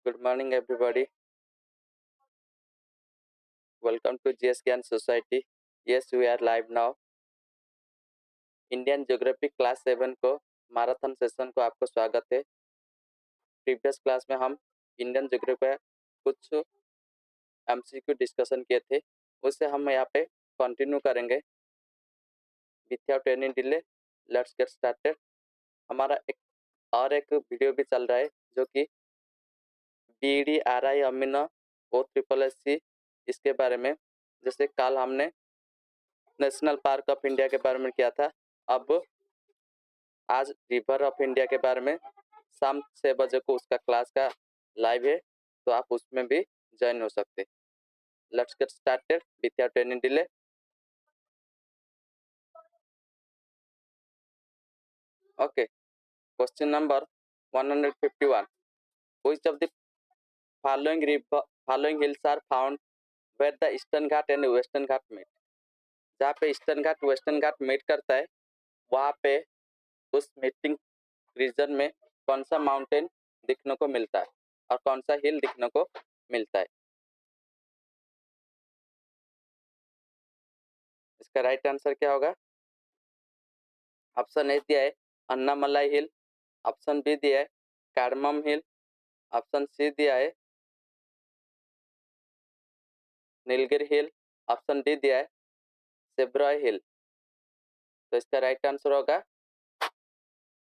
Good morning, everybody. Welcome to GSKN Society. Yes, we are live now. Indian geography class 7 को marathon session को आपको स्वागत है। Previous class में हम इंडियन ज्योग्राफी का कुछ एमसीक्यू डिस्कशन किए थे, उससे हम यहाँ पे कंटिन्यू करेंगे without any delay. Let's get started. हमारा एक वीडियो भी चल रहा है जो कि BDRI अमीनो O SSS इसके बारे में। जैसे कल हमने नेशनल पार्क ऑफ इंडिया के बारे में किया था, अब आज रिवर ऑफ इंडिया के बारे में शाम 6 बजे को उसका क्लास का लाइव है, तो आप उसमें भी ज्वाइन हो सकते। Let's get started without any delay. Okay, question number 151। Which of the following hills are found where the Eastern Ghat and Western Ghat meet. जहाँ पे Eastern Ghat Western Ghat meet करता है, वहाँ पे उस मीटिंग रीजन में कौन सा माउंटेन दिखने को मिलता है और कौन सा हिल दिखने को मिलता है। इसका राइट आंसर क्या होगा? ऑप्शन ए दिया है अन्नामलाई हिल, ऑप्शन बी दिया है कार्डमम हिल, ऑप्शन सी दिया है नीलगिरी हिल, ऑप्शन डी दिया है सेब्रॉय हिल। तो इसका राइट आंसर होगा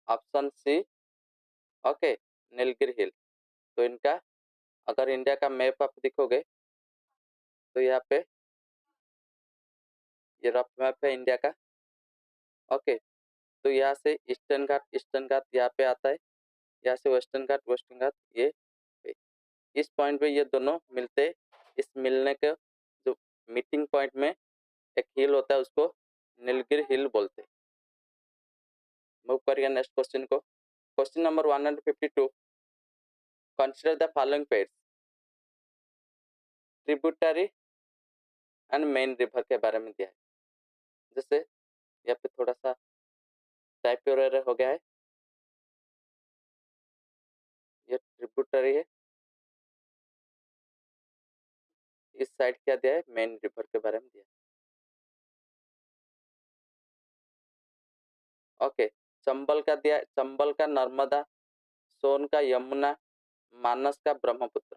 ऑप्शन सी, ओके, नीलगिरी हिल। तो इनका अगर इंडिया का मैप आप देखोगे तो यहाँ पे ये रफ मैप है इंडिया का। ओके, तो यहाँ से ईस्टर्न घाट यहाँ पे आता है, यहाँ से वेस्टर्न घाट ये इस पॉइंट पे ये दोनों मिलते। इस मिलने के जो मीटिंग पॉइंट में एक हिल होता है, उसको नीलगिरी हिल बोलते हैं। मूव करिए नेक्स्ट क्वेश्चन को। Question number 152। Consider the following pairs. Tributary and main river के बारे में दिया है। जैसे यहाँ पे थोड़ा सा टाइप एरर हो गया है, ये ट्रिब्यूटरी है, इस साइड क्या दिया है, मेन रिवर के बारे में दिया है। ओके, चंबल का दिया है, चंबल का नर्मदा, सोन का यमुना, मानस का ब्रह्मपुत्र।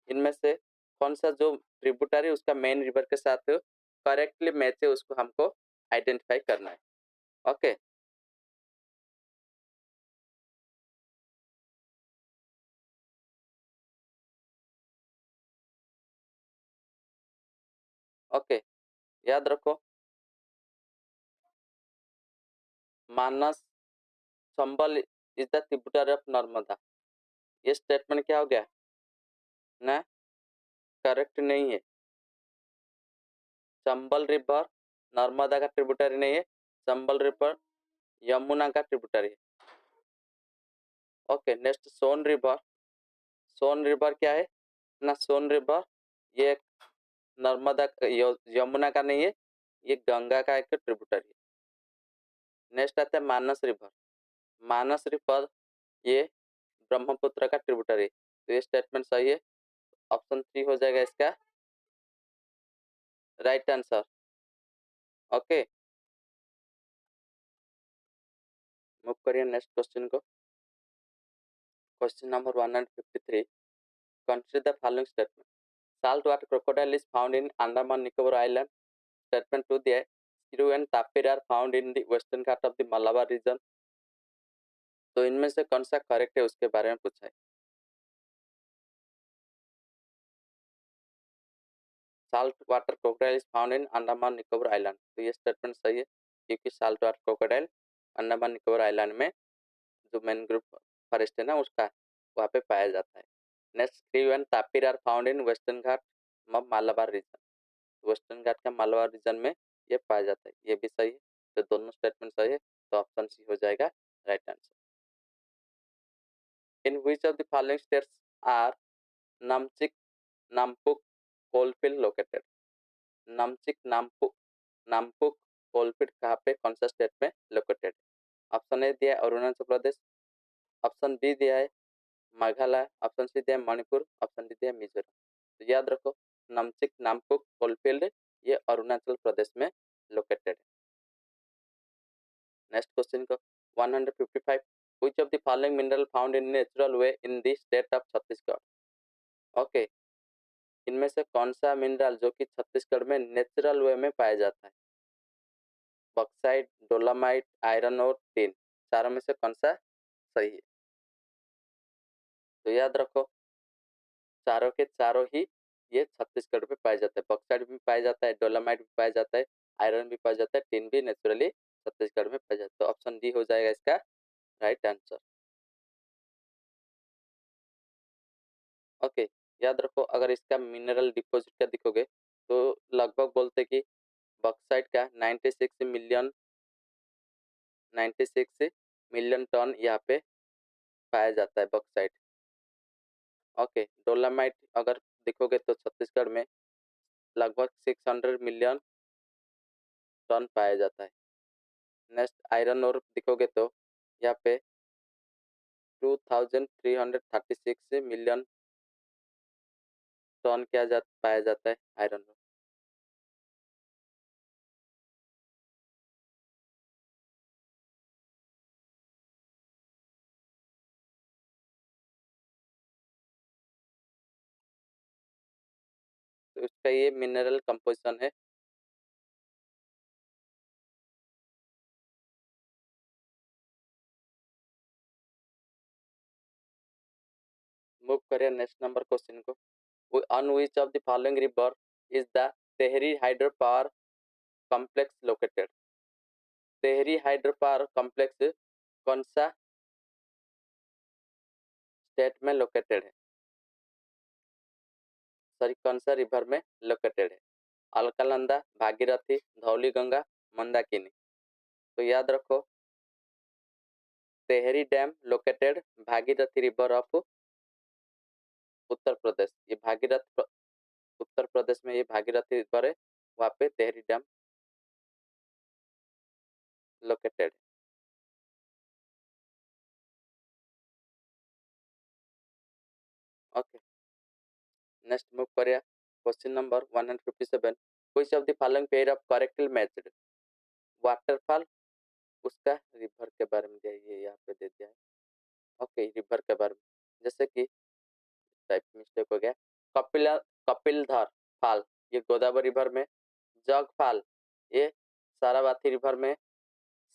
इनमें से कौन सा जो ट्रिब्यूटरी उसका मेन रिवर के साथ करेक्टली मैच है, उसको हमको आइडेंटिफाई करना है। ओके, ओके, याद रखो Manas Chambal is the tributary of Narmada. ये स्टेटमेंट क्या हो गया ना, करेक्ट नहीं है। चंबल रिवर नर्मदा का ट्रिब्यूटरी नहीं है, चंबल रिवर यमुना का ट्रिब्यूटरी है। ओके, नेक्स्ट सोन रिवर। सोन रिवर क्या है ना, सोन रिवर ये नर्मदा यमुना का नहीं है, ये गंगा का एक ट्रिब्यूटरी है। नेक्स्ट आता है मानस रिवर। मानस रिवर ये ब्रह्मपुत्र का ट्रिब्यूटरी है। तो ये स्टेटमेंट सही है, ऑप्शन 3 हो जाएगा इसका राइट आंसर। ओके, मूव करिए नेक्स्ट क्वेश्चन को। Question number 153। Consider the following statement. Salt water crocodile is found in Andaman Nicobar island. Statement 2 दिया है serow and tapir are found in the western ghat of the Malabar region. तो इनमें से कौन सा correct है उसके बारे में पूछा है। Salt water crocodile is found in Andaman Nicobar island. तो ये स्टेटमेंट सही है, क्योंकि salt water crocodile Andaman Nicobar island में जो मैनग्रोव फॉरेस्ट है ना, उसका वहाँ पे पाया जाता है। नेक्स्ट, क्रीव and tapir are found in western ghat of Malabar region. Western ghat का मालवा रीजन में ये पाया जाता है, ये भी सही है। तो दोनों स्टेटमेंट सही है, तो ऑप्शन सी हो जाएगा right answer. In which of the following states are Namchik Namphuk coalfield located. Namchik Namphuk Namphuk coalfield कहाँ पे, कौन सा स्टेट में लोकेटेड है? ऑप्शन ए दिया है अरुणाचल प्रदेश, ऑप्शन बी दिया है मेघालय, ऑप्शन सी दिया है मणिपुर, ऑप्शन डी दिया है मिजोरम। तो याद रखो नामचिक नामकुक कोलफील्ड ये अरुणाचल प्रदेश में लोकेटेड है। नेक्स्ट क्वेश्चन को 155 which of the following mineral found in natural way in the state of Chhattisgarh. Okay, इनमें से कौन सा मिनरल जो कि छत्तीसगढ़ में नेचुरल वे में पाया जाता है? बॉक्साइट, डोलामाइट, आयरन और टिन, चारों में से कौन सा सही है? तो याद रखो चारों के चारों ही ये छत्तीसगढ़ में पाया जाता है। बॉक्साइट भी पाया जाता है, डोलामाइट भी पाया जाता है, आयरन भी पाया जाता है, टिन भी नेचुरली छत्तीसगढ़ में पाया जाता है। तो ऑप्शन डी हो जाएगा इसका राइट आंसर। ओके, याद रखो अगर इसका मिनरल डिपॉजिट का देखोगे तो लगभग बोलते कि बॉक्साइट का 96 मिलियन टन यहाँ पे पाया जाता है बॉक्साइट। ओके, डोलामाइट अगर देखोगे तो छत्तीसगढ़ में लगभग 600 मिलियन टन पाया जाता है। नेक्स्ट आयरन और देखोगे तो यहाँ पे 2336 मिलियन टन पाया जाता है आयरन और। तो इसका ये मिनरल कंपोजिशन है। मूव करें नेक्स्ट नंबर क्वेश्चन को। On which of the following river is the Tehri hydropower complex located? Tehri hydro power complex कौन सा स्टेट में लोकेटेड है? सॉरी कौन सा रिवर में लोकेटेड है? अलकनंदा, भागीरथी, धौलीगंगा, मंदाकिनी। तो याद रखो Tehri dam located Bhagirathi river of Uttar Pradesh. ये उत्तर प्रदेश में ये भागीरथी रिवर है, वहाँ पे तेहरी डैम लोकेटेड है। ओके, नेक्स्ट मूव करिए question number 157 which of the following pair of correctly matched waterfall उसका रिवर के बारे में दिया ये यहाँ पे दे दिया है। ओके, रिवर के बारे में जैसे कि टाइप मिस्टेक हो गया। कपिला कपिलधर फाल ये गोदावरी रिवर में, जग फाल ये सारावती रिवर में,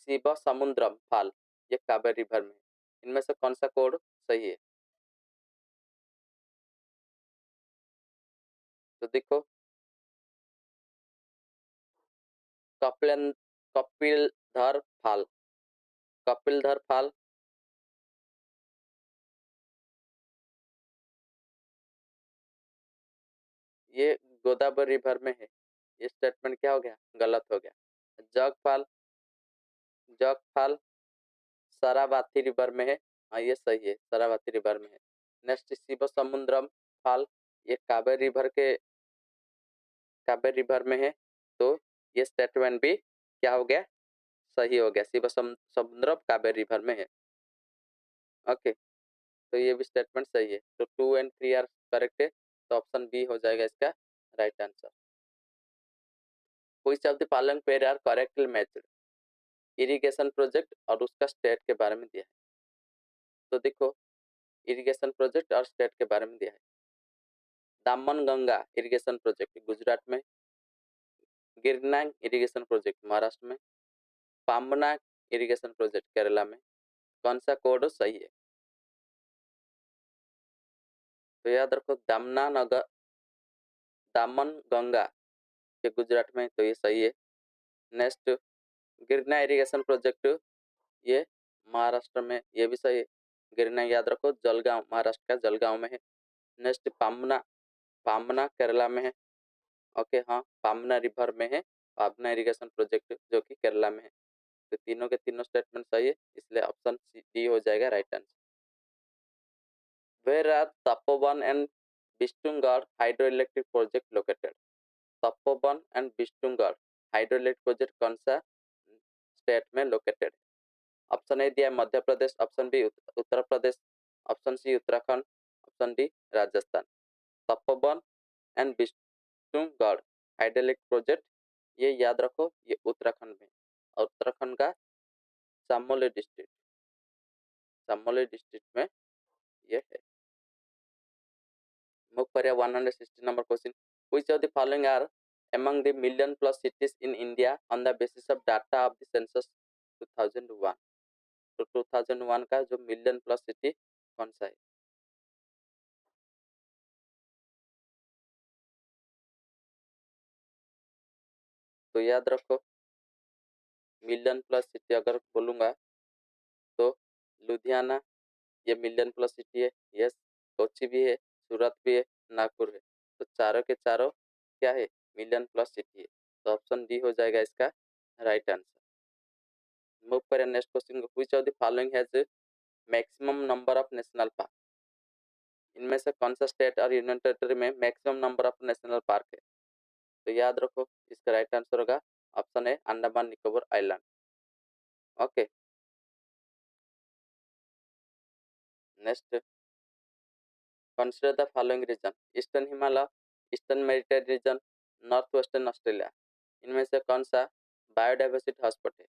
शिव समुद्रम फाल ये कावेरी रिवर में। इनमें से कौन सा कोड सही है? तो देखो कपिल कपिलधर फाल, कपिलधर फाल ये गोदावरी रिवर में है। ये स्टेटमेंट क्या हो गया? गलत हो गया। जगफाल जगफाल सरावती रिवर में है। हाँ ये सही है, सरावती रिवर में है। नेक्स्ट शिव समुद्रम फाल ये कावेरी रिवर में है। तो ये स्टेटमेंट भी क्या हो गया? सही हो गया, शिव समुद्रम कावेरी रिवर में है। ओके, तो ये भी स्टेटमेंट सही है। तो 2 एंड 3 आर करेक्ट है, तो ऑप्शन बी हो जाएगा इसका right answer. Which of the following pair are correctly matched? Irrigation project और उसका स्टेट के बारे में दिया है। तो देखो इरिगेशन प्रोजेक्ट और स्टेट के बारे में दिया है। दामन गंगा इरिगेशन प्रोजेक्ट गुजरात में, गिरनांग इरिगेशन प्रोजेक्ट महाराष्ट्र में, पाम्बना इरिगेशन प्रोजेक्ट केरला में। कौन सा कोड सही है? तो याद रखो दामन गंगा ये गुजरात में, तो ये सही है। नेक्स्ट गिरना इरिगेशन प्रोजेक्ट ये महाराष्ट्र में, ये भी सही है। गिरना याद रखो जलगांव महाराष्ट्र का जलगांव में है। नेक्स्ट पाम्बना पाम्बना केरला में है। ओके हाँ, पाम्बना रिवर में है पाम्बना इरिगेशन प्रोजेक्ट जो कि केरला में है। तो तीनों के तीनों स्टेटमेंट सही है, इसलिए ऑप्शन डी हो जाएगा right answer. Where are Tapovan and Bistungarh hydro electric project located? Tapovan and Bistungarh hydro electric project कौन सा स्टेट में लोकेटेड है? ऑप्शन ए दिया है Madhya Pradesh, option B Uttar Pradesh, option C Uttarakhand, option D Rajasthan. Tapovan and Vishnugad hydraulic project, ये याद रखो, ये उत्तराखंड में, और उत्तराखंड का चामोली डिस्ट्रिक्ट में ये है। मूव करिए 160 number question, which of the following are among the million plus cities in India on the basis of data of the census 2001। तो 2001 का जो मिलियन प्लस सिटी कौन सा है? तो याद रखो, मिलियन प्लस सिटी अगर बोलूंगा तो लुधियाना ये मिलियन प्लस सिटी है, यस। कोची भी है, सूरत भी है, नागपुर है। तो चारों के चारों क्या है? मिलियन प्लस सिटी है। तो ऑप्शन डी हो जाएगा इसका राइट आंसर। मूव करें नेक्स्ट क्वेश्चन को, which of the following has maximum number of national park. इनमें से कौन सा स्टेट और यूनियन टेरिटरी में maximum number of national park है? तो याद रखो, इसका राइट आंसर होगा ऑप्शन है Andaman Nicobar island. Okay, next, consider the following region, eastern Himalaya, eastern Mediterranean region, north western Australia. इनमें से कौन सा बायोडाइवर्सिटी हॉटस्पॉट है?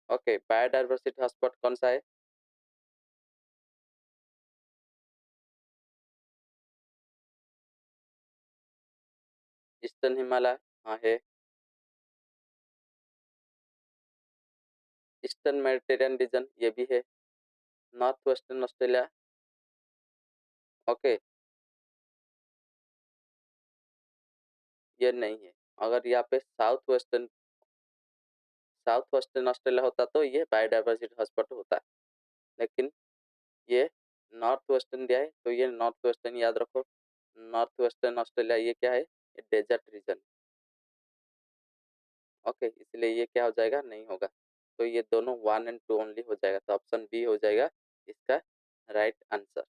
ओके, बायोडाइवर्सिटी हॉटस्पॉट कौन सा है? ईस्टर्न हिमालय हाँ है, ईस्टर्न मेडिटेरियन रीजन ये भी है, नॉर्थ वेस्टर्न ऑस्ट्रेलिया। ओके, ये नहीं है। अगर यहाँ पे साउथ वेस्टर्न ऑस्ट्रेलिया होता तो ये बायोडाइवर्सिटी हॉटस्पॉट होता, लेकिन ये नॉर्थ वेस्टर्न दिया है, तो ये नॉर्थ वेस्टर्न याद रखो। नॉर्थ वेस्टर्न ऑस्ट्रेलिया ये क्या है? ये डेजर्ट रीजन। ओके, इसलिए ये क्या हो जाएगा? नहीं होगा। तो ये दोनों 1 एंड 2 ओनली हो जाएगा, तो ऑप्शन बी हो जाएगा इसका right answer.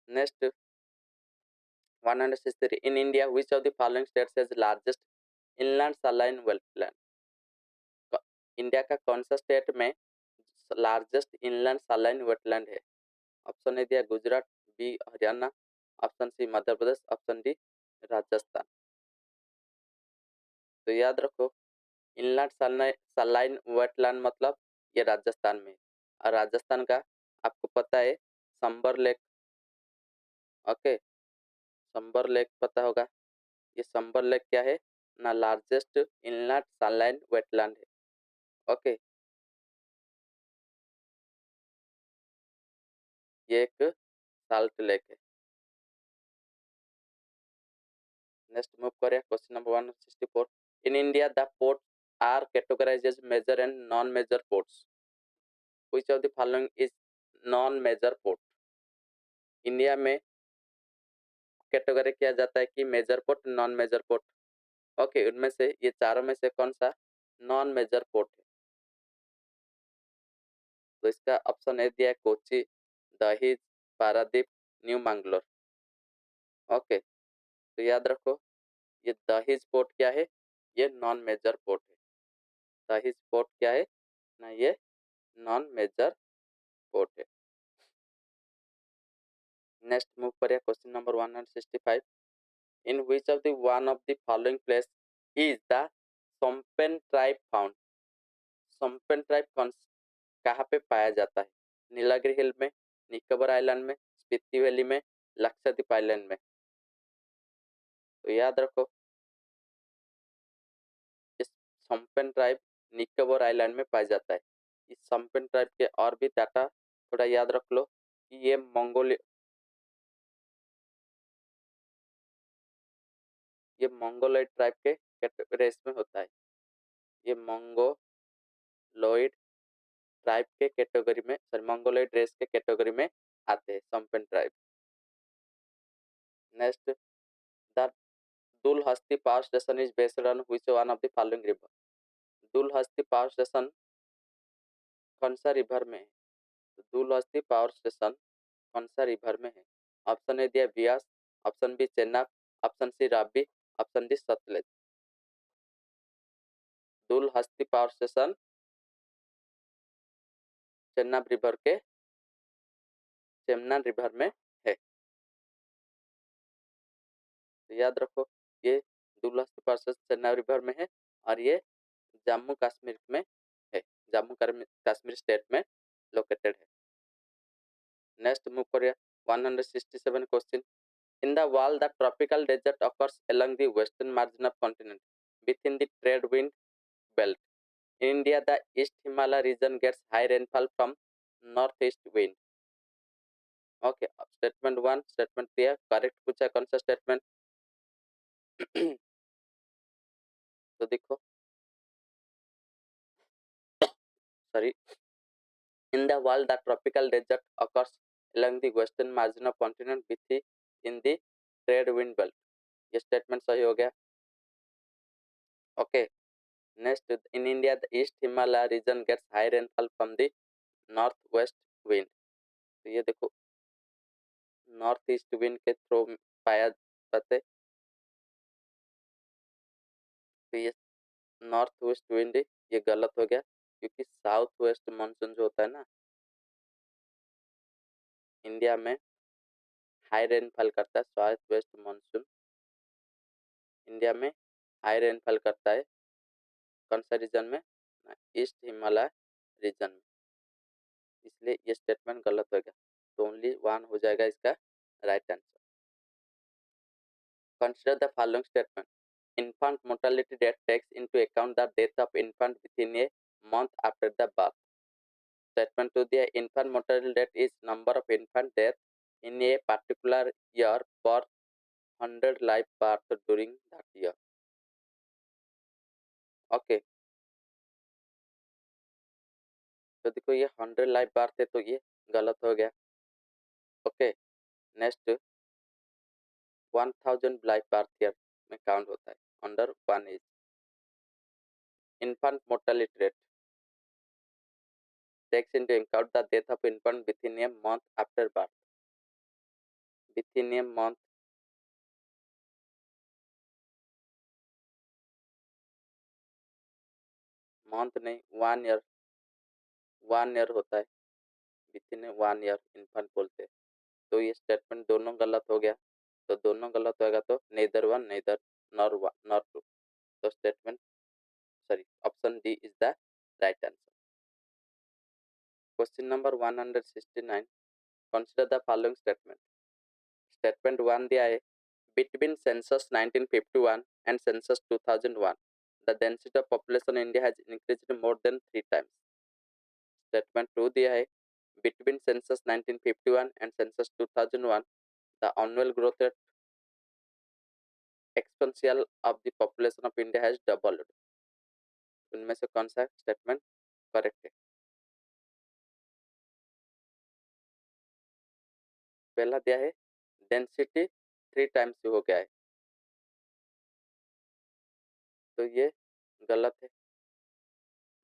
Next 163, in India which of the following states has largest inland saline wetland. India का कौन सा स्टेट में लार्जेस्ट इनलैंड सलाइन वेटलैंड है? ऑप्शन ए दिया Gujarat, B Haryana, option C Madhya Pradesh, option D Rajasthan. तो याद रखो, इनलैंड सलाइन वेटलैंड मतलब ये राजस्थान में, और राजस्थान का आपको पता है Sambhar lake. Okay, Sambhar lake पता होगा। ये संबर लेक क्या है ना? लार्जेस्ट इनलैंड सलाइन वेटलैंड है। ओके, ये एक साल्ट लेक है। नेक्स्ट मूव करें question number 164, in India the port are categorized as major and non major ports, which of the following is non major port. India में category किया जाता है कि major port, non major port. Okay, उनमें से ये चारों में से कौन सा नॉन मेजर पोर्ट है? तो इसका ऑप्शन ए दिया है कोची, दहेज, पारादीप, न्यू मैंगलोर। ओके, तो याद रखो, ये दहेज पोर्ट क्या है? ये नॉन मेजर पोर्ट है। दहेज पोर्ट क्या है ना? ये नॉन मेजर पोर्ट है। नेक्स्ट मूव करिए question number 165, in which of the one of the following place is the Shompen tribe found. Shompen tribe कहाँ पे पाया जाता है? नीलागिरी हिल में, निकोबार आइलैंड में, स्पीति वैली में, लक्षद्वीप आइलैंड में। तो याद रखो, इस सोम्पेन ट्राइब निकोबार आइलैंड में पाया जाता है। इस सोम्पेन ट्राइब के और भी डाटा थोड़ा याद रख लो कि ये मंगोलॉइड ट्राइब के रेस में होता है। ये मंगोलॉइड ट्राइब के कैटेगरी में, सॉरी मंगोलॉइड रेस के कैटेगरी में आते हैं Shompen tribe. Next, the Dulhasti power station is based on which one of the following river. Dulhasti power station कौन सा रिवर में है? तो दुलहस्ती पावर स्टेशन कौन सा रिवर में है? ऑप्शन ए दिया Beas, option b Chenab, option c Ravi, option d Sutlej. Dulhasti power station Chenab river के चेन्नन रिवर में है। तो याद रखो ये दूरस्थ पार्षद चेन्नई रिवर में है और ये जम्मू कश्मीर में है, जम्मू कश्मीर स्टेट में लोकेटेड है। नेक्स्ट मूव करिए 167 question. In the wall, the tropical desert occurs along the western margin of continent within the trade wind belt. In India, the East Himalaya region gets high rainfall from northeast wind. Okay, statement 1, statement 3 है, correct पूछा कौन सा statement? तो देखो, sorry, in the wall, the tropical desert occurs along the western margin of continent within the trade wind belt. ये statement सही हो गया। Okay, next, in India, the East Himalaya region gets high rainfall from the northwest wind. तो ये देखो north east wind के through पाया जाता है। तो ये नॉर्थ वेस्ट विंड ये गलत हो गया क्योंकि साउथ वेस्ट मानसून जो होता है ना इंडिया में हाई रेनफॉल करता है। साउथ वेस्ट मानसून इंडिया में हाई रेनफॉल करता है कौन सा रीजन में? ईस्ट हिमालय रीजन में। इसलिए ये स्टेटमेंट गलत हो गया। तो ओनली 1 हो जाएगा इसका right answer. Consider the following statement. Infant mortality rate takes into account the death of infant within a month after the birth. Statement to the infant mortality rate is number of infant deaths in a particular year per 100 live birth during that year. Okay, तो देखो ये 100 live birth है तो ये गलत हो गया। Okay, next 1000 live birth year में काउंट होता है under 1 age. Infant mortality rate takes into account the death of infant within a month after birth. Within a month, month नहीं 1 ईयर होता है। विथिन 1 ईयर इन्फेंट बोलते हैं। तो ये स्टेटमेंट दोनों गलत हो गया। तो दोनों गलत होगा तो neither one neither nor two. तो statement sorry option D is the right answer. Question number 169, consider the following statement. Statement 1 दिया है between census 1951 and census 2001 the density of population in India has increased more than 3 times. Statement 2 दिया है between census 1951 and census 2001 the annual growth rate exponential of the population of India has doubled. उनमें से कौन सा statement correct है? पहला दिया है डेंसिटी 3 टाइम्स हो गया है तो ये गलत है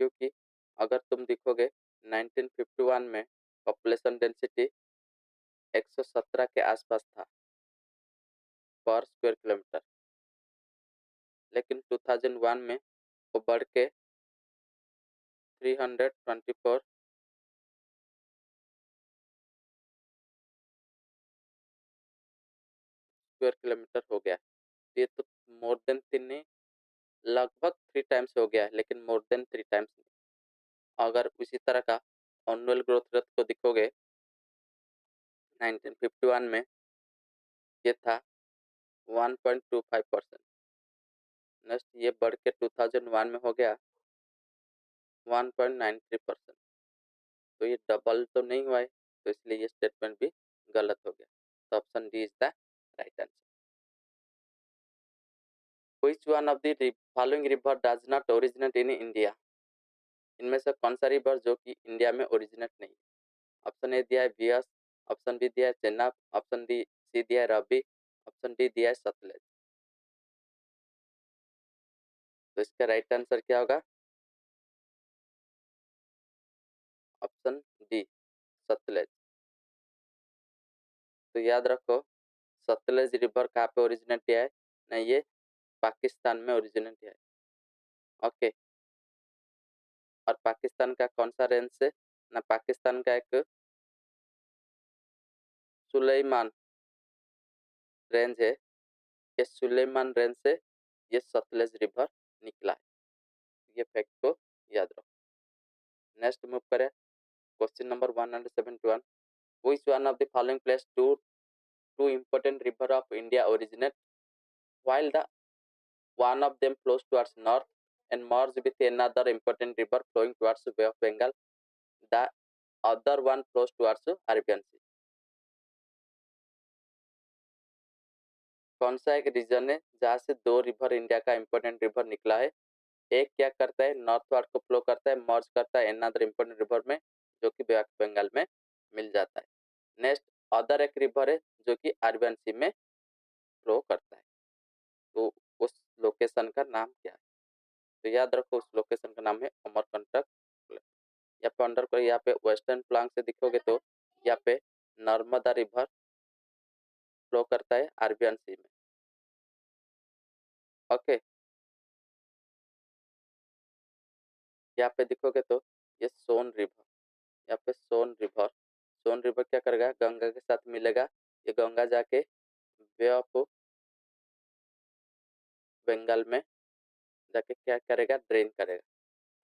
क्योंकि अगर तुम देखोगे 1951 में पॉपुलेशन डेंसिटी 117 के आसपास था पर स्क्वायर किलोमीटर, लेकिन 2001 में वो बढ़ के 324 स्क्वायर किलोमीटर हो गया। ये तो मोर देन 3 नहीं, लगभग 3 टाइम्स हो गया है, लेकिन मोर देन 3 टाइम्स नहीं। अगर उसी तरह का एनुअल ग्रोथ रेट को देखोगे 1951 में ये था 1.25%। नेक्स्ट ये बढ़ के 2001 में हो गया 1.93%। तो ये डबल तो नहीं हुआ है, तो इसलिए ये स्टेटमेंट भी गलत हो गया। तो option D is the right answer. Which one of the following river does not originate in India? इनमें से कौन सा रिवर जो कि इंडिया में ओरिजिनेट नहीं? ऑप्शन ए दिया है बियास, ऑप्शन बी दिया है चेनाब, ऑप्शन डी सी दिया है रवि, ऑप्शन डी दिया है सतलज। तो इसका राइट आंसर क्या होगा? Option D Sutlej. तो याद रखो सतलज रिवर कहाँ पे ओरिजिनेट किया है? नहीं, ये पाकिस्तान में ओरिजिनेट किया है। ओके, और पाकिस्तान का कौन सा रेंज से? ना पाकिस्तान का एक सुलेमान रेंज है, ये सुलेमान रेंज से ये सतलज रिवर निकला है। ये फैक्ट को याद रखो। नेक्स्ट मूव करें, question number 171। Which one of the following place two important river of India originate while the one of them flows towards north and merge with another important river flowing towards Bay of Bengal. The other one flows towards Arabian Sea. कौन सा एक reason है जहाँ से दो river India का important river निकला है? एक क्या करता है, नॉर्थवर्ड को फ्लो करता है, मर्ज करता है अनदर इंपॉर्टेंट रिवर में जो कि बे ऑफ बंगाल में मिल जाता है। नेक्स्ट अदर एक रिवर है जो कि अरबियन सी में फ्लो करता है, तो उस लोकेशन का नाम क्या है? तो याद रखो उस लोकेशन का नाम है अमरकंटक। यहाँ पे अंडर को यहाँ पे वेस्टर्न फ्लांग से दिखोगे तो यहाँ पे नर्मदा रिवर फ्लो करता है अरबियन सी में। ओके, यहाँ पे दिखोगे तो ये सोन रिवर, यहाँ पे सोन रिवर क्या करेगा, गंगा के साथ मिलेगा, ये गंगा जाके बे ऑफ बंगाल में जाके क्या करेगा, ड्रेन करेगा।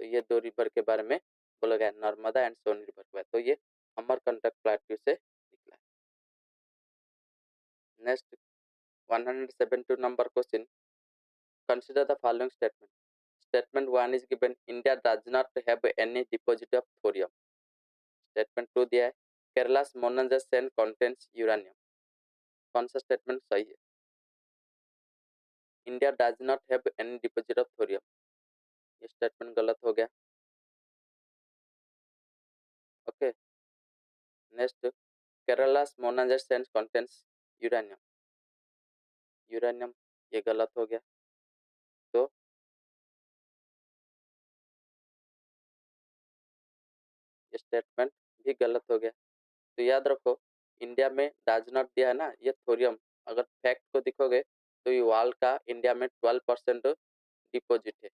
तो ये दो रिवर के बारे में बोला गया, नर्मदा एंड सोन रिवर के बारे। तो ये अमरकंटक प्लेट्यू से निकला है। Next 172 number question, consider the following statement. Statement 1 is given, India does not have any deposit of thorium. Statement 2 दिया है, Kerala's Monanjal sand contains uranium. कौन सा स्टेटमेंट सही है? India does not have any deposit of thorium, ये statement गलत हो गया। Okay, next Kerala's Monanjal sand contains uranium, uranium ये गलत हो गया। तो ये स्टेटमेंट भी गलत हो गया। तो याद रखो इंडिया में डज नॉट दिया है ना, ये थोरियम अगर फैक्ट को दिखोगे तो ये वाल का इंडिया में 12% डिपॉजिट है।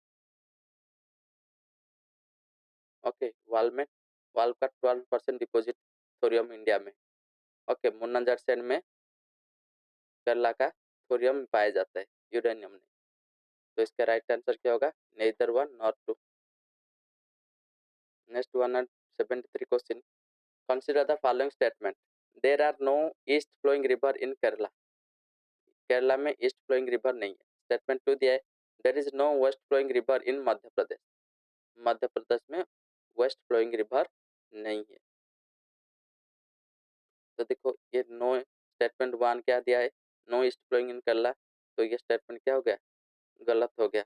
ओके, वाल का 12% डिपॉजिट थोरियम इंडिया में। ओके, मुन्नाजार सैंड में केरला का थोरियम पाया जाता है, यूरेनियम नहीं। तो इसका राइट आंसर क्या होगा, neither one not two. Next 173 question, consider the following statement, there are no east flowing river in Kerala. Kerala में ईस्ट फ्लोइंग रिवर नहीं है। स्टेटमेंट 2 दिया है, there is no west flowing river in Madhya Pradesh. Madhya Pradesh में वेस्ट फ्लोइंग रिवर नहीं है। तो देखो ये नो, स्टेटमेंट 1 क्या दिया है, no east flowing in Kerala, तो ये स्टेटमेंट क्या हो गया, गलत हो गया।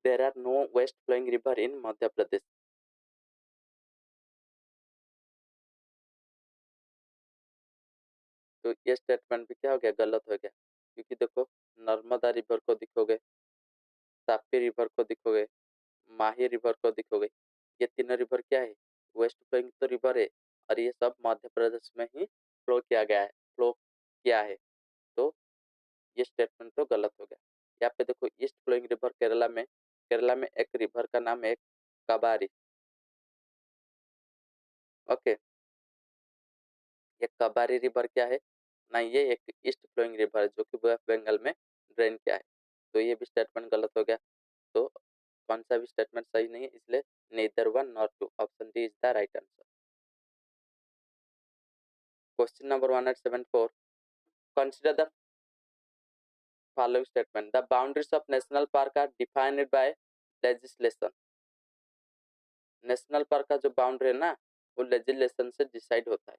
There are no west flowing river in Madhya Pradesh. तो ये स्टेटमेंट भी क्या हो गया, गलत हो गया। क्योंकि देखो नर्मदा रिवर को दिखोगे, ताप्ती रिवर को दिखोगे, माही रिवर को दिखोगे, ये तीनों रिवर क्या है, वेस्ट फ्लोइंग तो रिवर है, और ये सब मध्य प्रदेश में ही फ्लो किया है। तो ये स्टेटमेंट तो गलत हो गया। यहाँ पे देखो ईस्ट फ्लोइंग रिवर केरला में एक रिवर का नाम है कबारी। ओके, ये कबारी रिवर क्या है ना, ये एक ईस्ट फ्लोइंग रिवर है जो कि वेस्ट बंगाल में ड्रेन किया है। तो ये भी स्टेटमेंट गलत हो गया। तो कौन सा भी स्टेटमेंट सही नहीं है, इसलिए neither one not two, option D is the right answer. Question number 174, consider the following statement, the boundaries of national park are defined by legislation। National park का जो बाउंड्री है ना वो लेजिस्लेशन से डिसाइड होता है।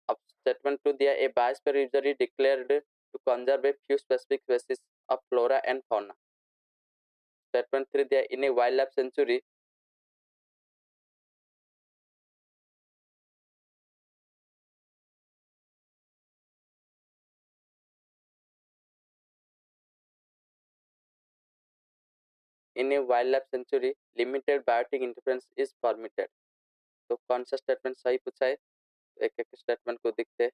अब स्टेटमेंट 2 दिया, a biosphere reserve is declared to conserve a few specific species of flora and fauna. Statement 3 दिया, in a wildlife sanctuary limited biotic interference is permitted। तो कौन सा स्टेटमेंट सही पूछा है, तो एक एक स्टेटमेंट को देखते हैं।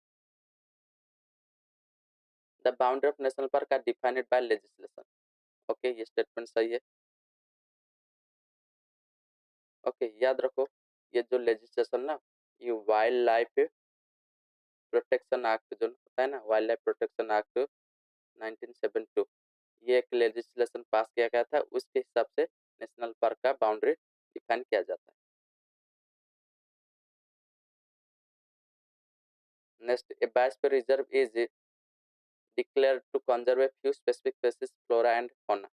The boundary of national park are defined by legislation. Okay, ये स्टेटमेंट सही है। ओके, याद रखो ये जो लेजिस्लेशन ना, ये वाइल्ड लाइफ प्रोटेक्शन एक्ट जो होता है ना, वाइल्ड लाइफ प्रोटेक्शन एक्ट 1972, ये एक लेजिस्लेशन पास किया गया था, उसके हिसाब से नेशनल पार्क का बाउंड्री डिफाइन किया जाता है। Next, a biosphere reserve is declared to conserve a few specific species flora and fauna.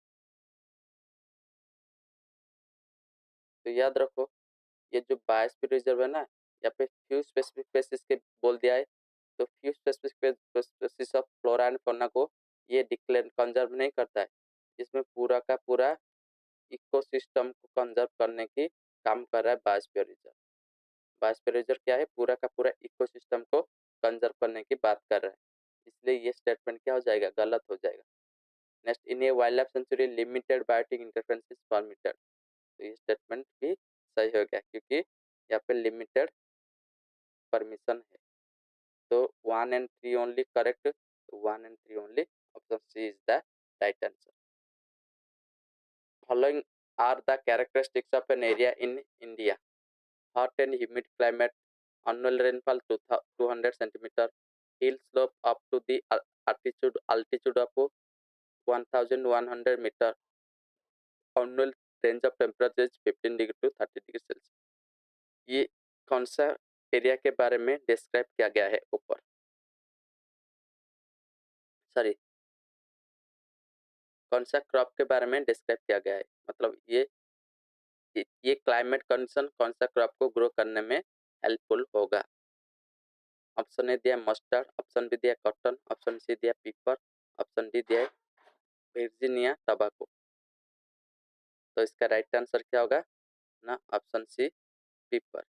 तो याद रखो ये जो बायोस्फीयर रिजर्व है ना, यहाँ पे फ्यू स्पेसिफिक स्पीशीज के बोल दिया है, तो few specific species of flora and fauna को ये डिक्लेयर कंजर्व नहीं करता है, इसमें पूरा का पूरा इकोसिस्टम को कंजर्व करने की काम कर रहा है बायोस्फीयर रिजर्व। बायोस्फीयर रिजर्व क्या है, पूरा का पूरा इकोसिस्टम को कंजर्व करने की बात कर रहा है, इसलिए ये स्टेटमेंट क्या हो जाएगा, गलत हो जाएगा। Next, in a wildlife sanctuary limited biotic interference is permitted. तो ये स्टेटमेंट भी सही हो गया क्योंकि यहाँ पे लिमिटेड परमिशन है। तो 1 and 3 ओनली करेक्ट, तो 1 and 3 only, option C is the right answer. Following are the characteristics of an area in India: hot and humid climate, annual rainfall 200 centimeter, hill slope up to the altitude of 1100 meter, annual range of temperature is 15 degree to 30 degree Celsius। ये कौन सा area के बारे में describe किया गया है ऊपर, सॉरी कौन सा क्रॉप के बारे में डिस्क्राइब किया गया है, मतलब ये क्लाइमेट कंडीशन कौन सा क्रॉप को ग्रो करने में हेल्पफुल होगा। ऑप्शन ए दिया मस्टर्ड, ऑप्शन बी दिया कॉटन, ऑप्शन सी दिया पीपर, ऑप्शन डी दिया वर्जीनिया टबाको। तो इसका राइट आंसर क्या होगा ना, ऑप्शन सी पीपर।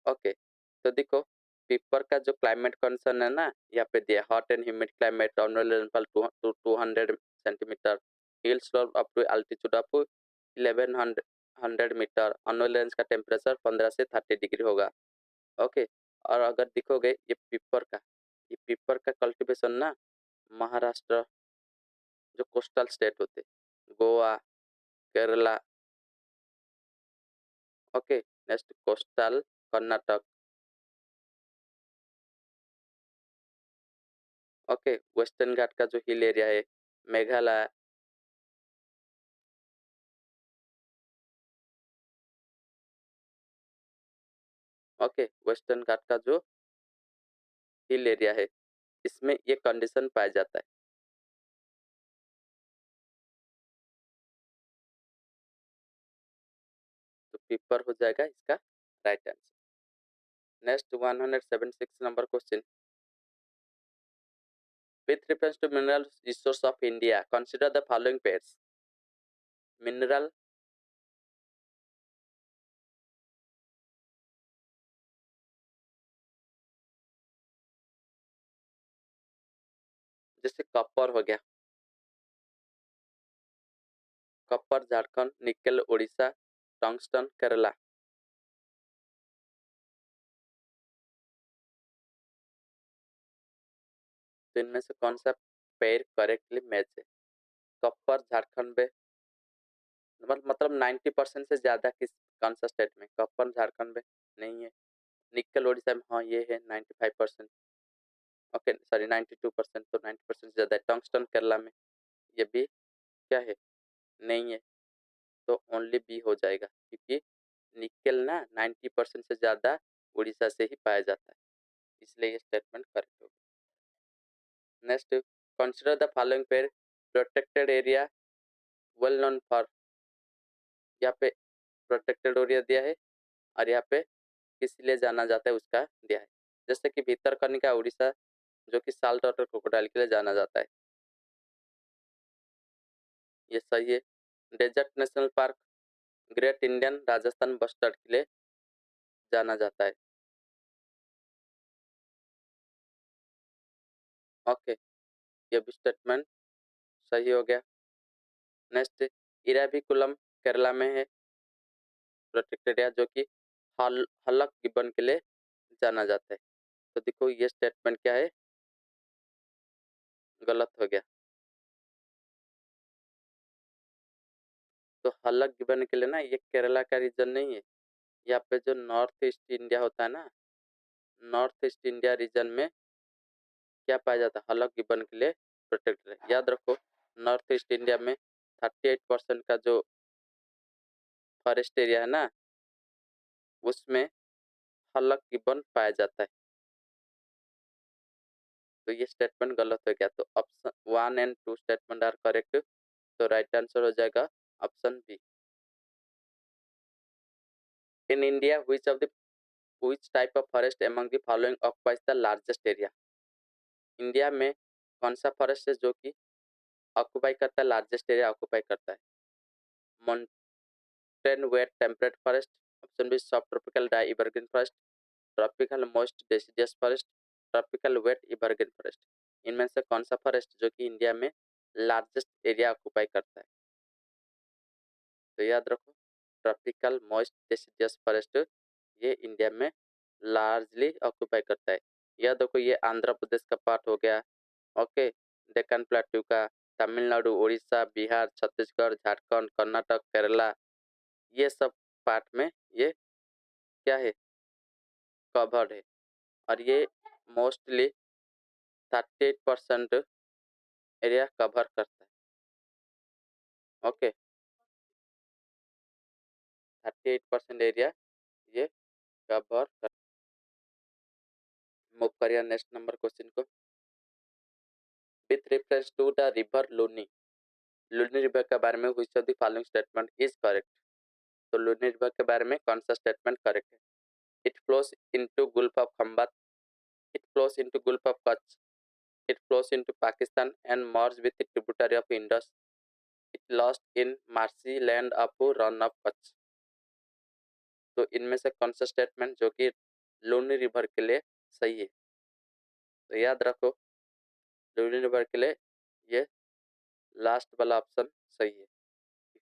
ओके, तो देखो पीपर का जो क्लाइमेट कंडीशन है ना, यहाँ पे दिया hot and humid climate, annual rainfall 200 centimetre, hill slope up to altitude of 1100 metre, annual range का टेम्परेचर 15 से 30 डिग्री होगा। ओके, और अगर देखोगे ये पीपर का कल्टीवेशन ना महाराष्ट्र जो कोस्टल स्टेट होते, Goa, Kerala, okay, next coastal Karnataka, okay, western ghat का जो हिल एरिया है मेघालय, ओके, वेस्टर्न घाट का जो हिल एरिया है इसमें ये कंडीशन पाया जाता है। तो पेपर हो जाएगा इसका right answer. Next 176 number question, with reference to mineral resource of India consider the following pairs. Mineral जैसे कॉपर हो गया, कॉपर झारखंड, निकल उड़ीसा, टंगस्टन केरला। तो इनमें से कौन सा पेयर करेक्टली मैच है, कॉपर झारखंड में, मतलब 90% से ज्यादा किस कौन सा स्टेट में, कॉपर झारखंड में नहीं है, निकल उड़ीसा में हाँ ये है 95%, ओके सॉरी 92%, तो 90% से ज्यादा है। टंगस्टन केरला में ये भी क्या है, नहीं है, तो ओनली बी हो जाएगा क्योंकि निकल ना 90% से ज्यादा उड़ीसा से ही पाया जाता है, इसलिए ये स्टेटमेंट करेक्ट होगा। Next, consider the following pair protected area well known for, यहाँ पे प्रोटेक्टेड एरिया दिया है और यहाँ पे किस लिए जाना जाता है उसका दिया है, जैसे कि भितरकनिका उड़ीसा जो कि साल्ट वाटर क्रोकोडाइल के लिए जाना जाता है, ये सही है। Desert national park great Indian Rajasthan bustard के लिए जाना जाता है, ओके, ये भी स्टेटमेंट सही हो गया। नेक्स्ट, इराविकुलम केरला में है प्रोटेक्टेड एरिया जो कि हलक गिब्बन के लिए जाना जाता है। तो देखो ये स्टेटमेंट क्या है, गलत हो गया। तो हलक गिब्बन के लिए ना ये केरला का रीजन नहीं है, यहाँ पे जो नॉर्थ ईस्ट इंडिया होता है ना, नॉर्थ ईस्ट इंडिया रीजन में क्या पाया जाता है, हलक गिब्बन के लिए प्रोटेक्टेड है। याद रखो नॉर्थ ईस्ट इंडिया में 38% का जो फॉरेस्ट एरिया है ना, उसमें हलक गिब्बन पाया जाता है। तो ये स्टेटमेंट गलत हो गया। तो option 1 and 2 statement are correct. तो राइट आंसर हो जाएगा option B. In India which type of forest among the following occupies the largest area? India में कौन सा फॉरेस्ट है जो कि ऑक्यूपाई करता है, लार्जेस्ट एरिया ऑक्यूपाई करता है? Mountain wet temperate forest, option B subtropical dry evergreen forest, tropical moist deciduous forest, tropical wet evergreen forest. इनमें से कौन सा फॉरेस्ट जो कि इंडिया में लार्जेस्ट एरिया ऑक्यूपाई करता है? तो याद रखो ट्रॉपिकल मॉइस्ट डेसिडियस फॉरेस्ट ये इंडिया में लार्जली ऑक्यूपाई करता है। यह देखो ये आंध्र प्रदेश का पार्ट हो गया, ओके, डेक्कन प्लेट्यू का, तमिलनाडु, उड़ीसा, बिहार, छत्तीसगढ़, झारखंड, कर्नाटक, केरला, ये सब पार्ट में ये क्या है, कवर्ड है। और ये मोस्टली 38% एरिया कवर करता है। ओके 38% एरिया ये कवर कर। मूव करिए नेक्स्ट नंबर क्वेश्चन को। With reference to the river Luni, Luni river के बारे में which of the following statement is correct? तो लूनी रिवर के बारे में कौन सा स्टेटमेंट करेक्ट है? It flows into gulf of Khambhat, it flows into gulf of Kutch, it flows into Pakistan and merge with tributary of Indus, it lost in marshy land of Rann of Kutch. तो इनमें से कौन सा स्टेटमेंट जो कि लूनी रिवर के लिए सही है? तो याद रखो लूनी रिवर के लिए ये लास्ट वाला ऑप्शन सही है,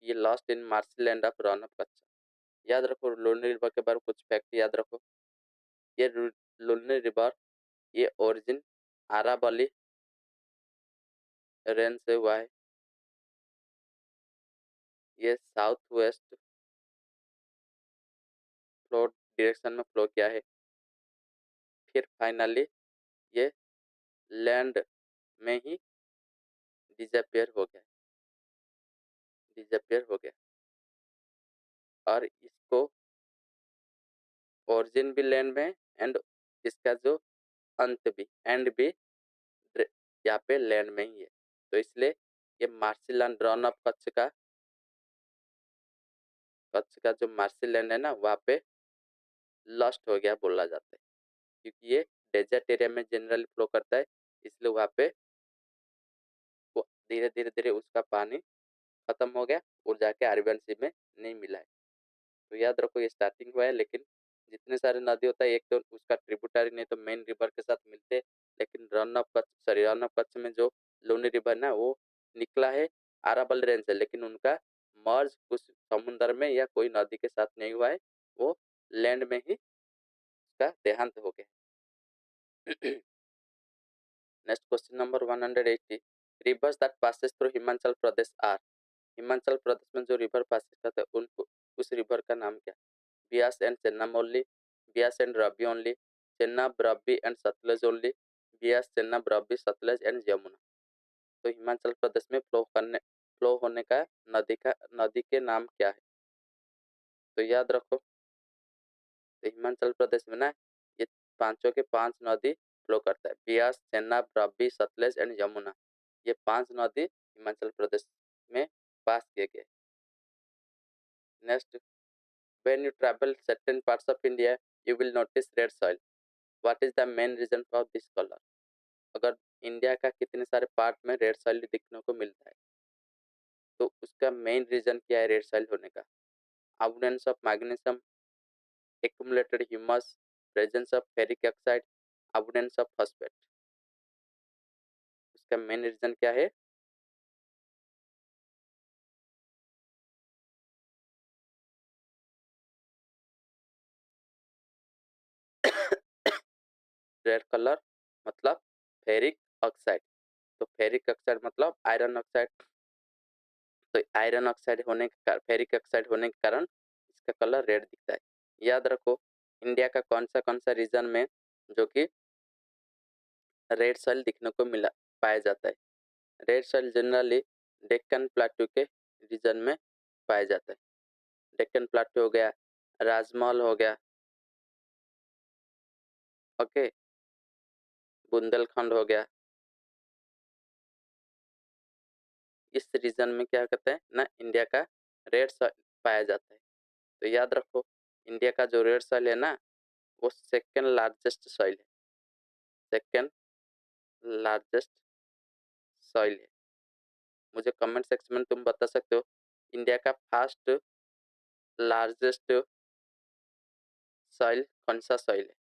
ये lost in marshy land of Rann of Kutch. याद रखो लूनी रिवर के बारे में कुछ फैक्ट याद रखो। ये लूनी रिवर ये ओरिजिन अरावली रेंज से हुआ है, ये साउथ वेस्ट फ्लो डायरेक्शन में फ्लो किया है, फिर फाइनली ये लैंड में ही डिसअपियर हो गया, डिसअपियर हो गया। और इसको ओरिजिन भी लैंड में एंड इसका जो अंत भी एंड भी यहाँ पे लैंड में ही है। तो इसलिए ये marshy land Rann of Kutch का जो मार्सी लैंड है ना वहाँ पे लॉस्ट हो गया बोला जाता है, क्योंकि ये डेजर्ट एरिया में जनरली फ्लो करता है, इसलिए वहाँ पे वो धीरे धीरे धीरे उसका पानी खत्म हो गया और जाके अरबियन सी में नहीं मिला है। तो याद रखो ये स्टार्टिंग हुआ है, लेकिन जितने सारे नदी होता है एक तो उसका ट्रिब्यूटरी नहीं तो मेन रिवर के साथ मिलते, लेकिन रन ऑफ कच्छ में जो लूनी रिवर ना वो निकला है अरावली रेंज से, लेकिन उनका मर्ज कुछ समुद्र में या कोई नदी के साथ नहीं हुआ है, वो लैंड में ही उसका देहांत हो गया। Next question number 180, rivers that passes through Himachal Pradesh are, Himachal Pradesh में जो रिवर पासेस करते हैं उनको उस रिवर का नाम क्या? Beas and Chenab only, Beas and Ravi only, Chenab Ravi and Sutlej only, Beas Chenab Ravi Sutlej and Yamuna. तो हिमाचल प्रदेश में फ्लो होने का नदी के नाम क्या है? तो याद रखो तो हिमाचल प्रदेश में ना ये पांचों के पांच नदी फ्लो करता है, बियास चेन्नब रबी सतलज एंड यमुना, ये पांच नदी हिमाचल प्रदेश में पास किए गए। Next, when you travel certain parts of India, you will notice red soil. What is the main reason for this color? अगर इंडिया का कितने सारे पार्ट में रेड सॉइल दिखने को मिलता है तो उसका मेन रीजन क्या है रेड सॉइल होने का? Abundance of magnesium, accumulated humus, presence of ferric oxide, abundance of phosphate. उसका मेन रीजन क्या है? रेड कलर मतलब फेरिक ऑक्साइड, तो फेरिक ऑक्साइड मतलब आयरन ऑक्साइड, तो आयरन ऑक्साइड होने के कारण, फेरिक ऑक्साइड होने के कारण इसका कलर रेड दिखता है। याद रखो इंडिया का कौन सा रीजन में जो कि रेड सॉइल दिखने को मिला पाया जाता है। Red soil generally Deccan plateau के रीजन में पाया जाता है। डेक्कन प्लाटू हो गया, राजमहल हो गया, ओके, बुंदेलखंड हो गया, इस रीजन में क्या कहते हैं ना इंडिया का रेड सॉइल पाया जाता है। तो याद रखो इंडिया का जो रेड सॉइल है ना वो सेकेंड लार्जेस्ट सॉइल है, सेकेंड लार्जेस्ट सॉइल है। मुझे कमेंट सेक्शन में तुम बता सकते हो इंडिया का फर्स्ट लार्जेस्ट सॉइल कौन सा सॉइल है,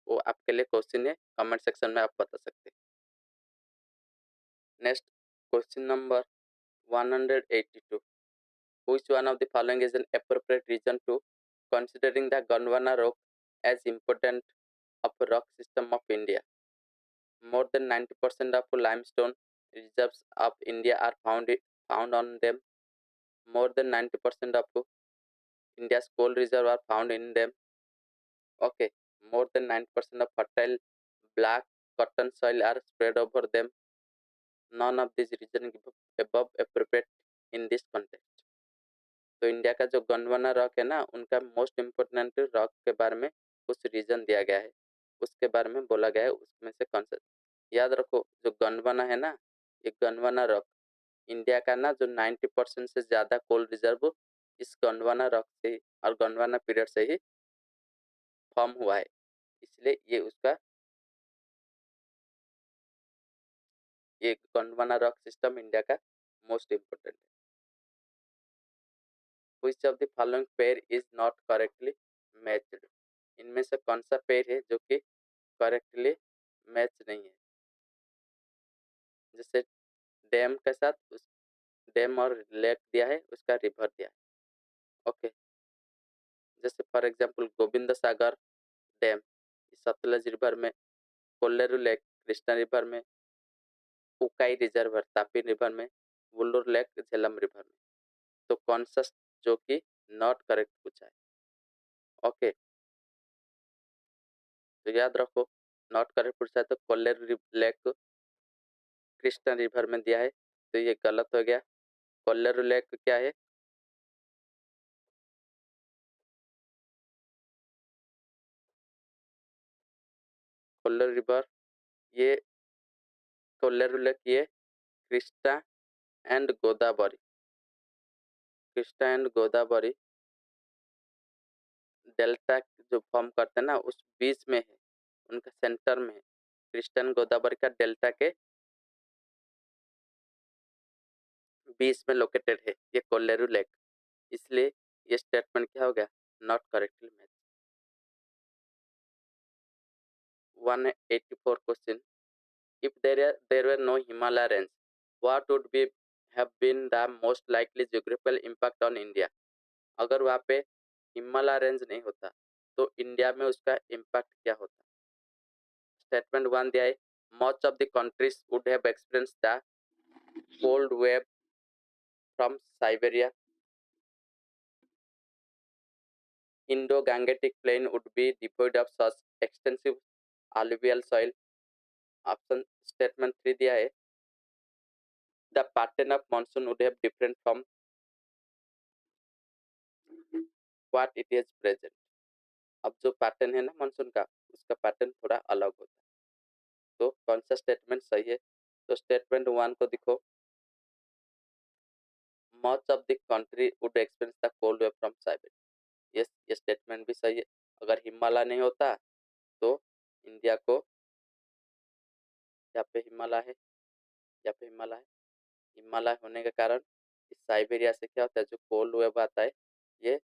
वो आपके लिए क्वेश्चन है, कमेंट सेक्शन में आप बता सकते हैं। Next question number 182, which one of the following is an appropriate reason to considering the Gondwana rock as important of rock system of India? More than 90% of limestone reserves of India are found on them. More than 90% of India's coal reserve are found in them. Okay, more than 90% of fertile black cotton soil are spread over them. None of these reasons above appropriate in this context. तो India का जो Gondwana rock है ना उनका most important rock के बारे में कुछ रीजन दिया गया है, उसके बारे में बोला गया है, उसमें से कौन सा याद रखो। जो गोंडवाना है ना ये गोंडवाना रॉक इंडिया का ना जो 90% से ज्यादा कोल रिजर्व इस गोंडवाना रॉक से ही और गोंडवाना पीरियड से ही फॉर्म हुआ है, इसलिए ये गोंडवाना रॉक सिस्टम इंडिया का मोस्ट इम्पोर्टेंट है। Which of the following pair is not correctly matched? इनमें से कौन सा पेयर है जो कि करेक्टली मैच नहीं है? जैसे डैम के साथ उस डैम और लेक दिया है उसका रिवर दिया है, ओके। जैसे for example Govind Sagar dam Sutlej river में, कोल्लेरू लेक कृष्णा रिवर में, उकाई रिजर्वर तापी रिवर में, वुल्लूर लेक झेलम रिवर में। तो कौन सा जो कि नॉट करेक्ट पूछा है, ओके। तो याद रखो नॉट करेक्ट पूछा है तो कोल्लेरू लेक कृष्णा रिवर में दिया है, तो ये गलत हो गया। कोल्लेरू लेक क्या है? कोल्लेरू रिवर ये कोल्लेरू लेक ये Krishna and Godavari, Krishna and Godavari delta जो फॉर्म करते हैं ना उस बीच में है, उनका सेंटर में है। कृष्णा एंड गोदावरी का डेल्टा के बीच में लोकेटेड है ये कोल्लेरू लेक, इसलिए ये स्टेटमेंट क्या हो गया not correctly match. 184 question, if there were no Himalaya range, what would be have been the most likely geographical impact on India? अगर वहाँ पे हिमालय रेंज नहीं होता तो इंडिया में उसका इम्पैक्ट क्या होता? स्टेटमेंट 1 दिया है much of the countries would have experienced the cold wave from Siberia, Indo-Gangetic plain would be devoid of such extensive alluvial soil. Option statement 3 दिया है the pattern of monsoon would have different from what it is present. अब जो pattern है ना monsoon का उसका pattern थोड़ा अलग होता है, तो कौन सा स्टेटमेंट सही है? तो स्टेटमेंट 1 को देखो much of the country would experience the cold wave from Siberia, ये स्टेटमेंट भी सही है। अगर हिमालय नहीं होता तो इंडिया को यहाँ पे हिमालय है, यहाँ पे हिमालय है, हिमालय होने के कारण इस साइबेरिया से क्या होता है जो कोल्ड वेव आता है ये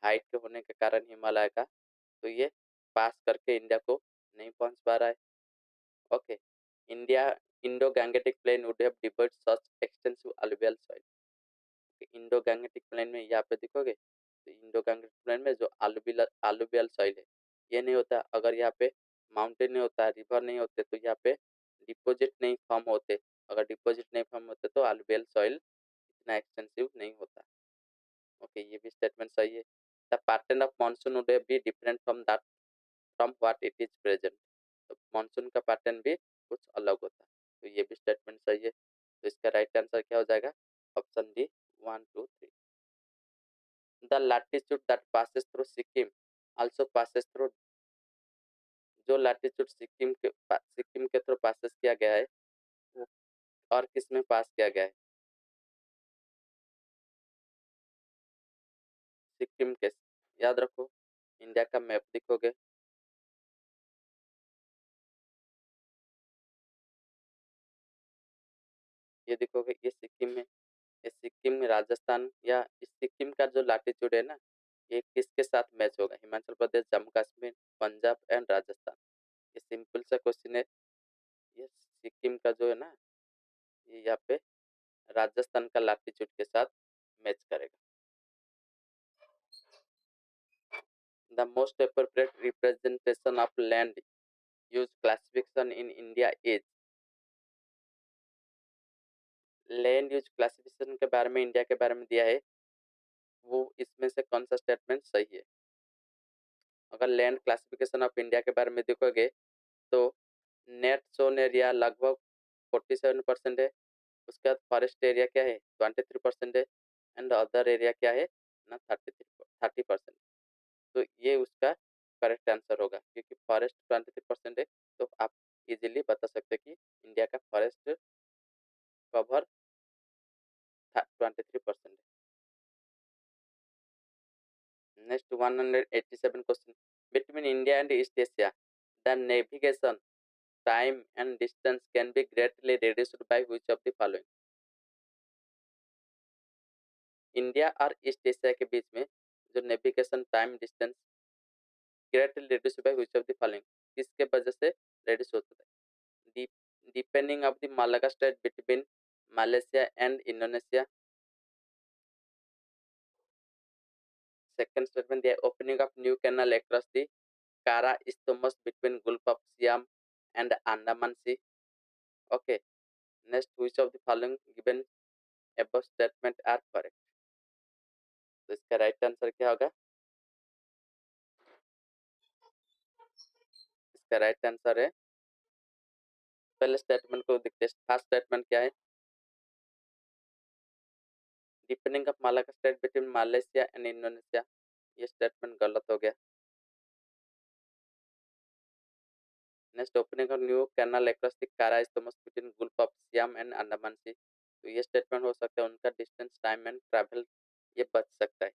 हाइट के होने के कारण हिमालय का, तो ये पास करके इंडिया को नहीं पहुंच पा रहा है, okay. India Indo Gangetic plain would have divert such extensive alluvial soil, Indo Gangetic plain में यहाँ पे देखोगे तो इंडो गैंगेटिक प्लेन में जो अलुवियल सॉइल है ये नहीं होता। अगर यहाँ पे माउंटेन नहीं होता, रिवर नहीं होते, तो यहाँ पे डिपॉजिट नहीं फॉर्म होते। अगर डिपॉजिट नहीं फॉर्म होते तो अल्वियल सॉइल इतना एक्सटेंसिव नहीं होता। ओके, ये भी स्टेटमेंट सही है। The pattern of monsoon would be different from what it is present. तो मानसून का पैटर्न भी कुछ अलग होता है, तो ये भी स्टेटमेंट सही है। तो इसका राइट आंसर क्या हो जाएगा? Option D, 1 2 3। The latitude that passes through Sikkim also passes through, जो लैटिट्यूड सिक्किम के थ्रू पासेस किया गया है वो और किस में पास किया गया है? सिक्किम के, याद रखो, इंडिया का मैप लिखोगे, ये देखोगे ये सिक्किम में, ये सिक्किम में राजस्थान, या इस सिक्किम का जो लैटिट्यूड है ना, ये किसके साथ मैच होगा? हिमाचल प्रदेश, जम्मू कश्मीर, पंजाब एंड राजस्थान। ये सिंपल सा क्वेश्चन है। ये सिक्किम का जो है ना, ये यहाँ पे राजस्थान का लैटिट्यूड के साथ मैच करेगा। The most appropriate representation of land use classification in India is, land use classification के बारे में इंडिया के बारे में दिया है, वो इसमें से कौन सा स्टेटमेंट सही है? अगर लैंड क्लासिफिकेशन ऑफ इंडिया के बारे में देखोगे तो नेट सोन एरिया लगभग 47% है। उसके बाद फॉरेस्ट एरिया क्या है? 23% है। एंड अदर एरिया क्या है ना? 30%। तो ये उसका करेक्ट आंसर होगा, क्योंकि फॉरेस्ट 23% है। तो आप इजीली बता सकते हैं कि इंडिया का फॉरेस्ट कवर 23% है। Next 187 question, between India and east Asia the navigation time and distance can be greatly reduced by which of the following? India और ईस्ट एशिया के बीच में जो navigation time distance greatly reduced by which of the following, किसके वजह से reduce होता है? Depending of the Malaga straight between Malaysia and Indonesia. Second statement, the opening of new canal across the Kara Isthmus between Gulf of Siam and Andaman Sea. Okay, next, which of the following given above statement are correct? तो इसका right answer क्या होगा? इसका right answer है, पहले statement को देखते हैं। फर्स्ट स्टेटमेंट क्या है? Depending of Malacca strait between Malaysia and Indonesia, ये स्टेटमेंट गलत हो गया। Next, opening of new canal across the Kra isthmus between gulf of Siam and Andaman sea, तो ये स्टेटमेंट हो सकता है उनका डिस्टेंस टाइम एंड ट्रैवल ये बच सकता है।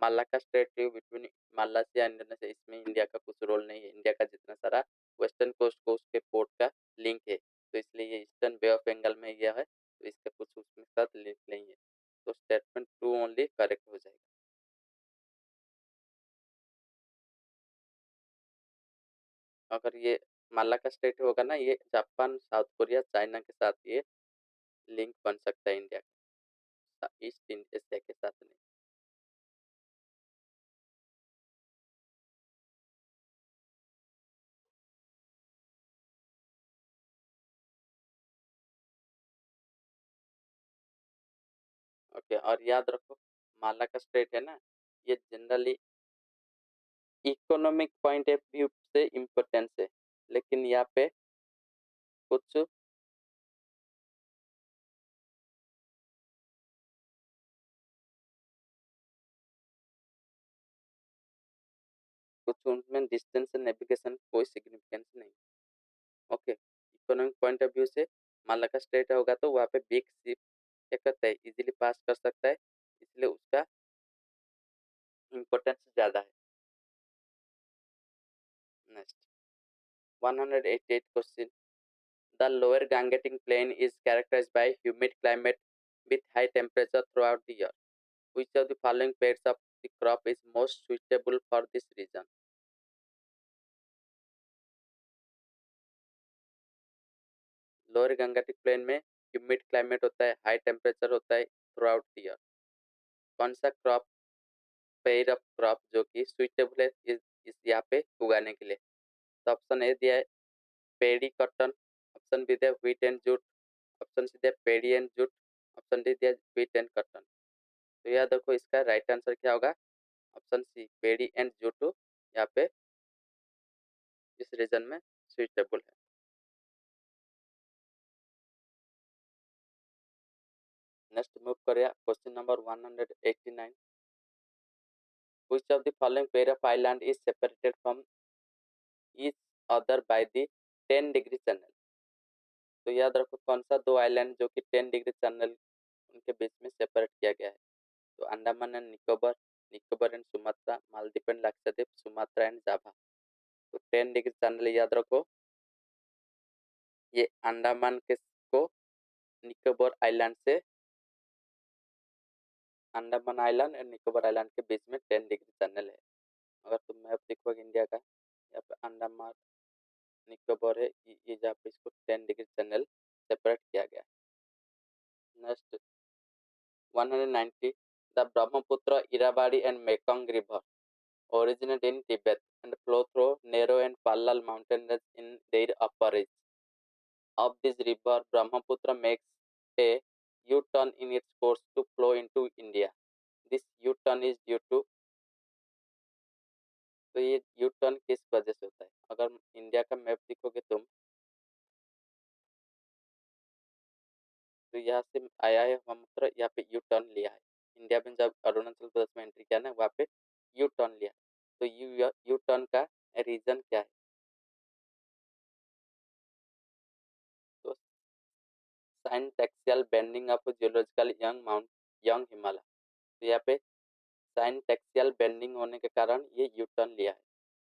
Malacca strait between Malaysia and Indonesia, इसमें इंडिया का कुछ रोल नहीं है। इंडिया का जितना सारा वेस्टर्न कोस्ट को उसके पोर्ट का लिंक है, तो इसलिए ये ईस्टर्न बे ऑफ बंगाल में यह है, तो इसका कुछ उसमें साथ लिंक नहीं है। तो स्टेटमेंट टू ओनली करेक्ट हो जाएगा। अगर ये मालाका स्टेट होगा ना, ये जापान, साउथ कोरिया, चाइना के साथ ये लिंक बन सकता है इंडिया का, ईस्ट एशिया के साथ नहीं। ओके, और याद रखो, मालाका स्ट्रेट है ना, ये generally economic point of view से इम्पोर्टेंस है, लेकिन यहाँ पे कुछ कुछ उनमें डिस्टेंस नेविगेशन कोई सिग्निफिकेंस नहीं। Okay, economic point of view से मालाका स्ट्रेट होगा तो वहाँ पे बिग शिप क्या करता है, इजीली पास कर सकता है, इसलिए उसका इम्पोर्टेंस ज्यादा है। Next 188 question, the lower Gangetic Plain is characterized by humid climate with high temperature throughout the year. Which of the following pairs of the crop is most suitable for this region? Lower Gangetic plain में humid climate होता है, high temperature होता है through out the year. कौन सा crop, pair of crop जो कि suitable है इस यहाँ पे उगाने के लिए? तो ऑप्शन ए दिया है पेडी कॉटन, ऑप्शन बी दिया wheat and jute, option C दिया paddy and jute, option D दिया व्हीट एंड कॉटन। तो यह देखो इसका राइट आंसर क्या होगा, option C paddy and jute यहाँ पे इस रीजन में सुइटेबल है। नेक्स्ट मूव करिए question number 189। Which of the following pair of island is separated from each other by the 10 degree channel. तो याद रखो कौन सा दो आइलैंड जो कि 10 डिग्री चैनल उनके बीच में सेपरेट किया गया है। तो Andaman and Nicobar, Nicobar and Sumatra, Maldives and Lakshadweep, Sumatra and Java. तो 10 डिग्री चैनल याद रखो ये अंडमान के को निकोबार आइलैंड से, अंडमान आइलैंड और निकोबार आइलैंड के बीच में 10 डिग्री चैनल है। अगर तुम मैप देखोगे इंडिया का, यहाँ पे अंडमान निकोबार है, ये जहाँ पे इसको 10 डिग्री चैनल सेपरेट किया गया। Next 190 the Brahmaputra, Irrawaddy and Mekong river originate in Tibet and flow through narrow and parallel mountain ranges in their upper reach. Of this river, Brahmaputra makes a U-turn in its course to flow into India. This U-turn is due to, तो ये U-turn किस वजह से होता है? अगर India का map देखोगे तुम, तो यहाँ से आया है ब्रह्मपुत्र, यहाँ पे U-turn लिया है। इंडिया में जब अरुणाचल प्रदेश में एंट्री किया ना, वहाँ पे U-turn लिया। तो U-turn का रीजन क्या है? तो syntaxial bending of geological young Himalaya. तो यहाँ पे साइनटेक्सियल बेंडिंग होने के कारण ये यू टर्न लिया है।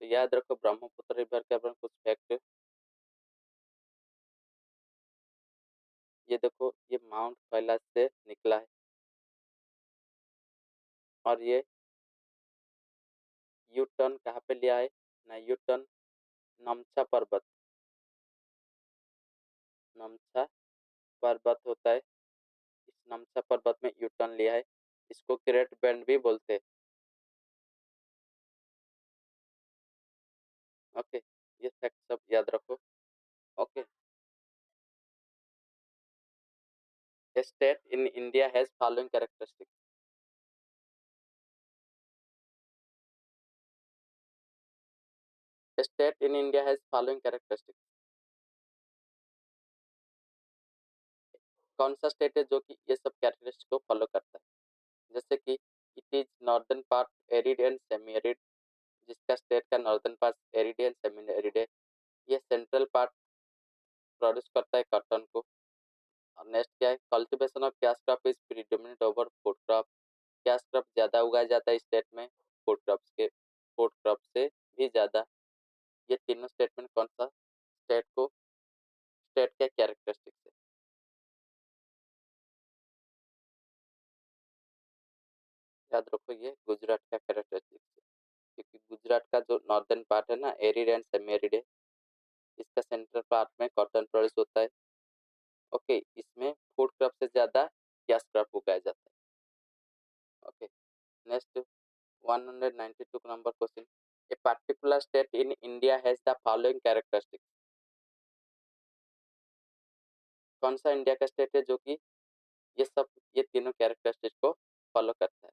तो याद रखो ब्रह्मपुत्र रिवर के बारे में कुछ फैक्ट। ये देखो ये माउंट कैलाश से निकला है और ये यू टर्न कहाँ पे लिया है ना, यू टर्न नमछा पर्वत, नमछा पर्वत होता है, इस नमछा पर्वत में यू टर्न लिया है। इसको ग्रेट बेंड भी बोलते हैं। ओके, ये फैक्ट सब याद रखो। Okay, a state in India has following characteristics. A state in India has following characteristics. कौन सा स्टेट है जो कि ये सब कैरेक्टरिस्टिक को फॉलो करता है? जैसे कि it is northern part arid and semi arid, जिसका स्टेट का northern part arid and semi arid है। ये सेंट्रल पार्ट प्रोड्यूस करता है कॉटन को। और नेक्स्ट क्या है, cultivation of cash crop is predominant over food crop. Cash crop ज्यादा उगाया जाता है स्टेट में फूड क्रॉप से भी ज्यादा। ये तीनों स्टेटमेंट कौन सा स्टेट के कैरेक्टरिस्टिक्स है? याद रखो ये गुजरात का कैरेक्टरिस्टिक्स है, क्योंकि गुजरात का जो नॉर्दर्न पार्ट है ना एरिड एंड सेमी एरिड है, इसका सेंट्रल पार्ट में कॉटन प्रोड्यूस होता है। ओके, इसमें फूड क्रॉप से ज्यादा कैश क्रॉप उगाया जाता है। Okay, next 192 number question, a particular state in India has the following characteristics. कौन सा इंडिया का स्टेट है जो कि ये तीनों कैरेक्टरिस्टिक को फॉलो करता है?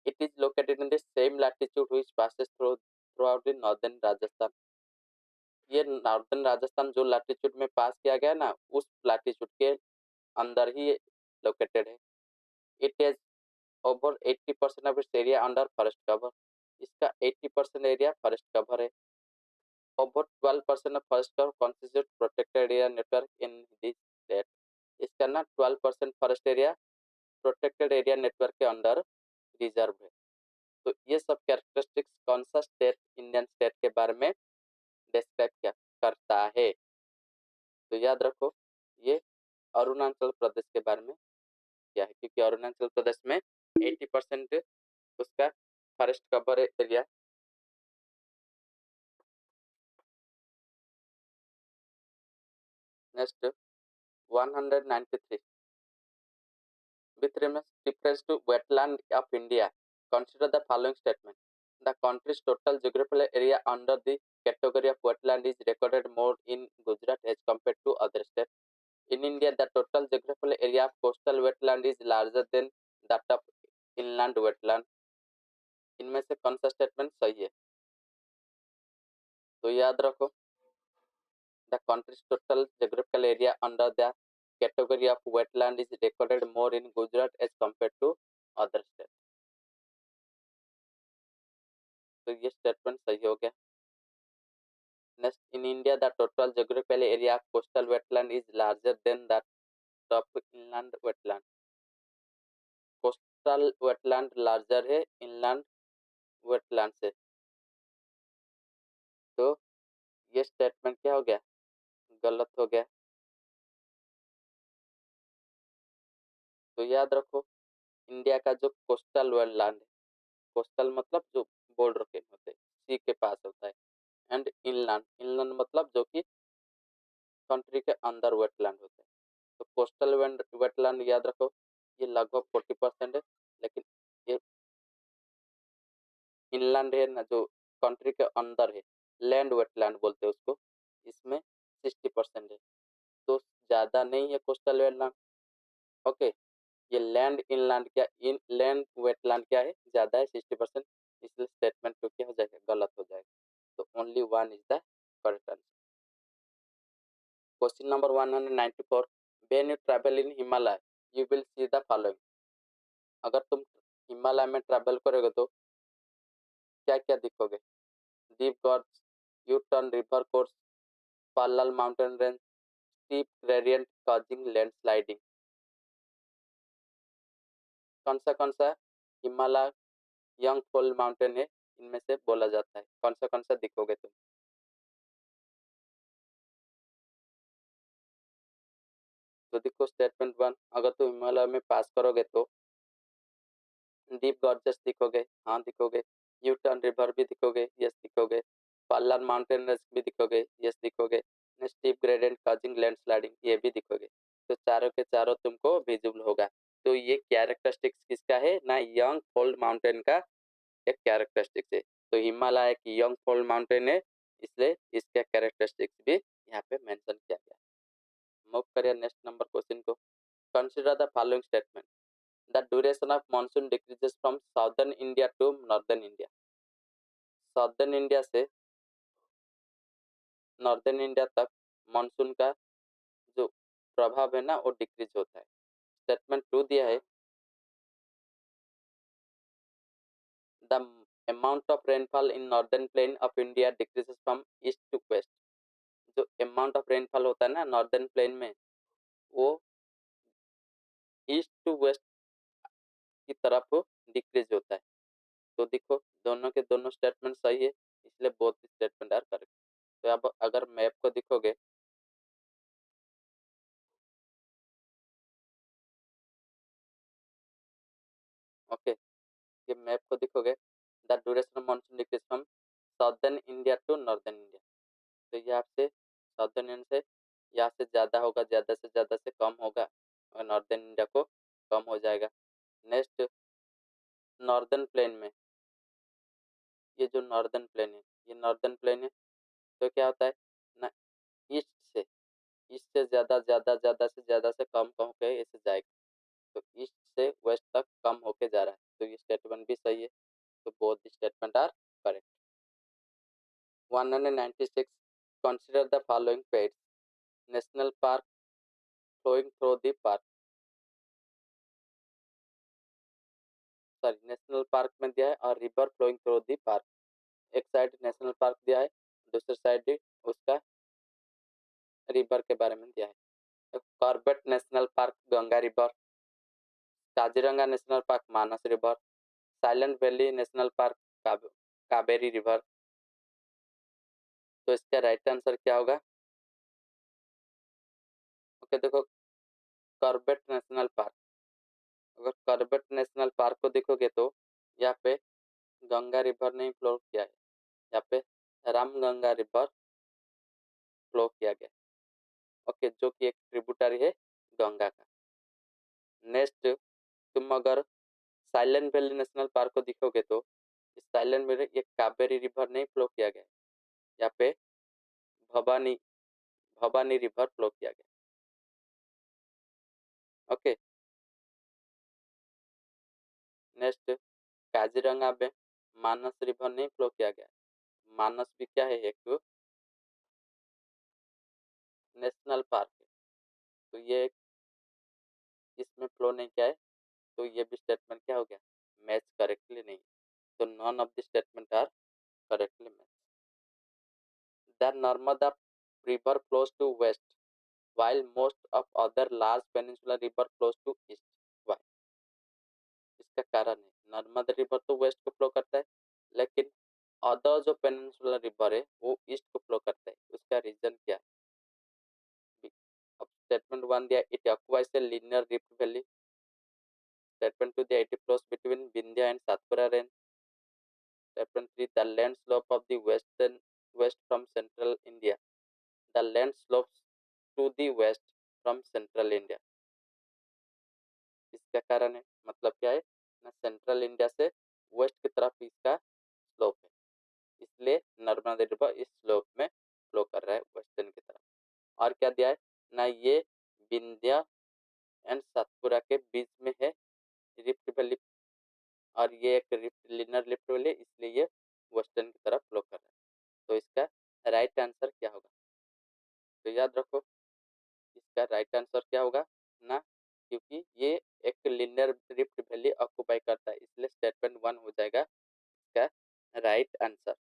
It is located in the same latitude which passes through out the northern Rajasthan. ये नॉर्दर्न राजस्थान जो लैटिट्यूड में पास किया गया ना, उस लैटिट्यूड के अंदर ही लोकेटेड है। It is over 80% of its area under forest cover. इसका 80% एरिया फॉरेस्ट कवर है। Over 12% of forest cover constitute protected area network in this state. इसका ना 12% forest area protected area network के अंदर रिजर्व है। तो ये सब कैरेक्टरिस्टिक्स कौन सा स्टेट इंडियन स्टेट के बारे में डिस्क्राइब क्या करता है? तो याद रखो ये अरुणाचल प्रदेश के बारे में क्या है, क्योंकि अरुणाचल प्रदेश में 80% उसका forest cover area. Next 193 with reference to wetland of India, consider the following statement. The country's total geographical area under the category of wetland is recorded more in Gujarat as compared to other states. In India, the total geographical area of coastal wetland is larger than that of inland wetland. इनमें से कौन सा statement सही है? तो याद रखो, the country's total geographical area under the category of wetland is recorded more in Gujarat as compared to other states. तो ये स्टेटमेंट सही हो गया. Next, in India, the total geographical area of coastal wetland is larger than that of inland wetland. Coastal wetland larger है inland wetland से. तो ये statement क्या हो गया? गलत हो गया. तो याद रखो, इंडिया का जो कोस्टल वेटलैंड है, कोस्टल मतलब जो बॉर्डर के होते हैं, सी के पास होता है, एंड इनलैंड, इनलैंड मतलब जो कि कंट्री के अंदर वेटलैंड होता है. तो कोस्टल वेटलैंड याद रखो, ये लगभग 40% है, लेकिन ये इनलैंड है ना, जो कंट्री के अंदर है, लैंड वेटलैंड बोलते हैं उसको, इसमें 60% है. तो ज्यादा नहीं है कोस्टल वेटलैंड. ओके, ये लैंड इनलैंड क्या, इन लैंड वेटलैंड क्या है, ज्यादा है 60%, इसलिए स्टेटमेंट तो क्या हो जाएगा? गलत हो जाएगा. तो only one is the correct answer. Question number 194. When you travel in Himalaya you will see the following. अगर तुम हिमालय में ट्रैवल करोगे तो क्या क्या दिखोगे? Deep gorge, U turn river course, parallel mountain range, steep gradient causing landsliding. कौन सा हिमालय यंग फॉल माउंटेन है, इनमें से बोला जाता है? कौन सा दिखोगे तुम? तो देखो, स्टेटमेंट 1, अगर तुम हिमालय में पास करोगे तो डीप गॉर्जेस दिखोगे, हाँ दिखोगे. यू टर्न रिवर भी दिखोगे, यस दिखोगे. पालार माउंटेन रेंज भी दिखोगे, यस दिखोगे. स्टीप ग्रेडियंट कॉजिंग लैंडस्लाइडिंग, ये भी दिखोगे. तो चारों के चारों तुमको विजिबल होगा. तो ये कैरेक्टरिस्टिक्स किसका है ना? यंग फोल्ड माउंटेन का एक कैरेक्टरिस्टिक्स है. तो हिमालय एक यंग फोल्ड माउंटेन है, इसलिए इसका कैरेक्टरिस्टिक्स भी यहाँ पे मेंशन किया गया. मूव करिए नेक्स्ट नंबर क्वेश्चन को. Consider the following statement. The duration of monsoon decreases from southern India to northern India. Southern India से नॉर्दर्न इंडिया तक मानसून का जो प्रभाव है ना, वो डिक्रीज होता है. स्टेटमेंट 2 दिया है. The amount of rainfall in northern plain of India decreases from east to west. जो अमाउंट ऑफ रेनफॉल होता है ना नॉर्दर्न प्लेन में, वो ईस्ट टू वेस्ट की तरफ डिक्रीज होता है. तो देखो, दोनों के दोनों स्टेटमेंट सही है, इसलिए बोथ स्टेटमेंट आर करेक्ट. तो अब अगर मैप को देखोगे, ओके, ये मैप को देखोगे, the duration of monsoon decrease from southern India to northern India. तो यहाँ से साउदर्न इंडिया से यहाँ से ज्यादा होगा, ज्यादा से ज्यादा से कम होगा, और नॉर्दर्न इंडिया को कम हो जाएगा. नेक्स्ट, नॉर्दर्न प्लेन में, ये जो नॉर्दर्न प्लेन है, ये नॉर्दर्न प्लेन है, तो क्या होता है ना, ईस्ट से ज्यादा ज्यादा ज्यादा से ज्यादा से कम कम के ऐसे जाएगा. तो ईस्ट से वेस्ट तक कम होके जा रहा है. तो ये स्टेटमेंट भी सही है. तो both statement are correct. 196. Consider the following pairs. National park flowing through the park. Sorry, national park में दिया है और river flowing through the park. एक साइड नेशनल पार्क दिया है, दूसरी साइड उसका रिवर के बारे में दिया है. Corbett national park Ganga river, Kaziranga national park Manas river, Silent Valley national park Kaveri river. तो इसका राइट आंसर क्या होगा? ओके, देखो, कॉर्बेट नेशनल पार्क, अगर कॉर्बेट नेशनल पार्क को देखोगे तो यहाँ पे गंगा रिवर ने फ्लो किया है, यहाँ पे रामगंगा रिवर फ्लो किया गया. ओके, जो कि एक ट्रिब्यूटरी है गंगा का. नेक्स्ट, तुम अगर साइलेंट वैली नेशनल पार्क को देखोगे तो इस साइलेंट वैली ये कावेरी रिवर नहीं फ्लो किया गया है, यहाँ पे भवानी भवानी रिवर फ्लो किया गया। ओके, नेक्स्ट काजीरंगा में मानस रिवर नहीं फ्लो किया गया। मानस भी क्या है, एक नेशनल पार्क है, तो ये इसमें फ्लो नहीं किया है, तो ये भी स्टेटमेंट क्या हो गया, मैच करेक्टली नहीं। तो none of the statement are correctly match. The Narmada river flows to west while most of other large peninsular river flows to east. Why? इसका कारण है, नर्मदा रिवर तो वेस्ट को फ्लो करता है, लेकिन अदर जो पेनिनसुलर रिवर है वो ईस्ट को फ्लो करता है। उसका रीजन क्या है? अब स्टेटमेंट वन दिया, it occupies a linear rift valley. Statement two दिया, it flows between Vindhya and Satpura range. Statement three, the land slope of the west from central India. The land slopes to the west from central India. इसका कारण है, मतलब क्या है ना, central India से waste की तरफ इसका स्लोप है, इसलिए नर्मदा रिवर इस स्लोप में फ्लो कर रहा है वेस्टर्न की तरफ। और क्या दिया है ना, ये विंध्या एंड सतपुरा के बीच में है रिफ्ट वैली, और ये एक रिफ्ट लिनर रिफ्ट वैली, इसलिए ये वेस्टर्न की तरफ फ्लो कर रहा है। तो इसका राइट आंसर क्या होगा? तो याद रखो, इसका राइट आंसर क्या होगा ना, क्योंकि ये एक लिनियर रिफ्ट वैली ऑक्युपाई करता है, इसलिए स्टेटमेंट वन हो जाएगा इसका राइट आंसर।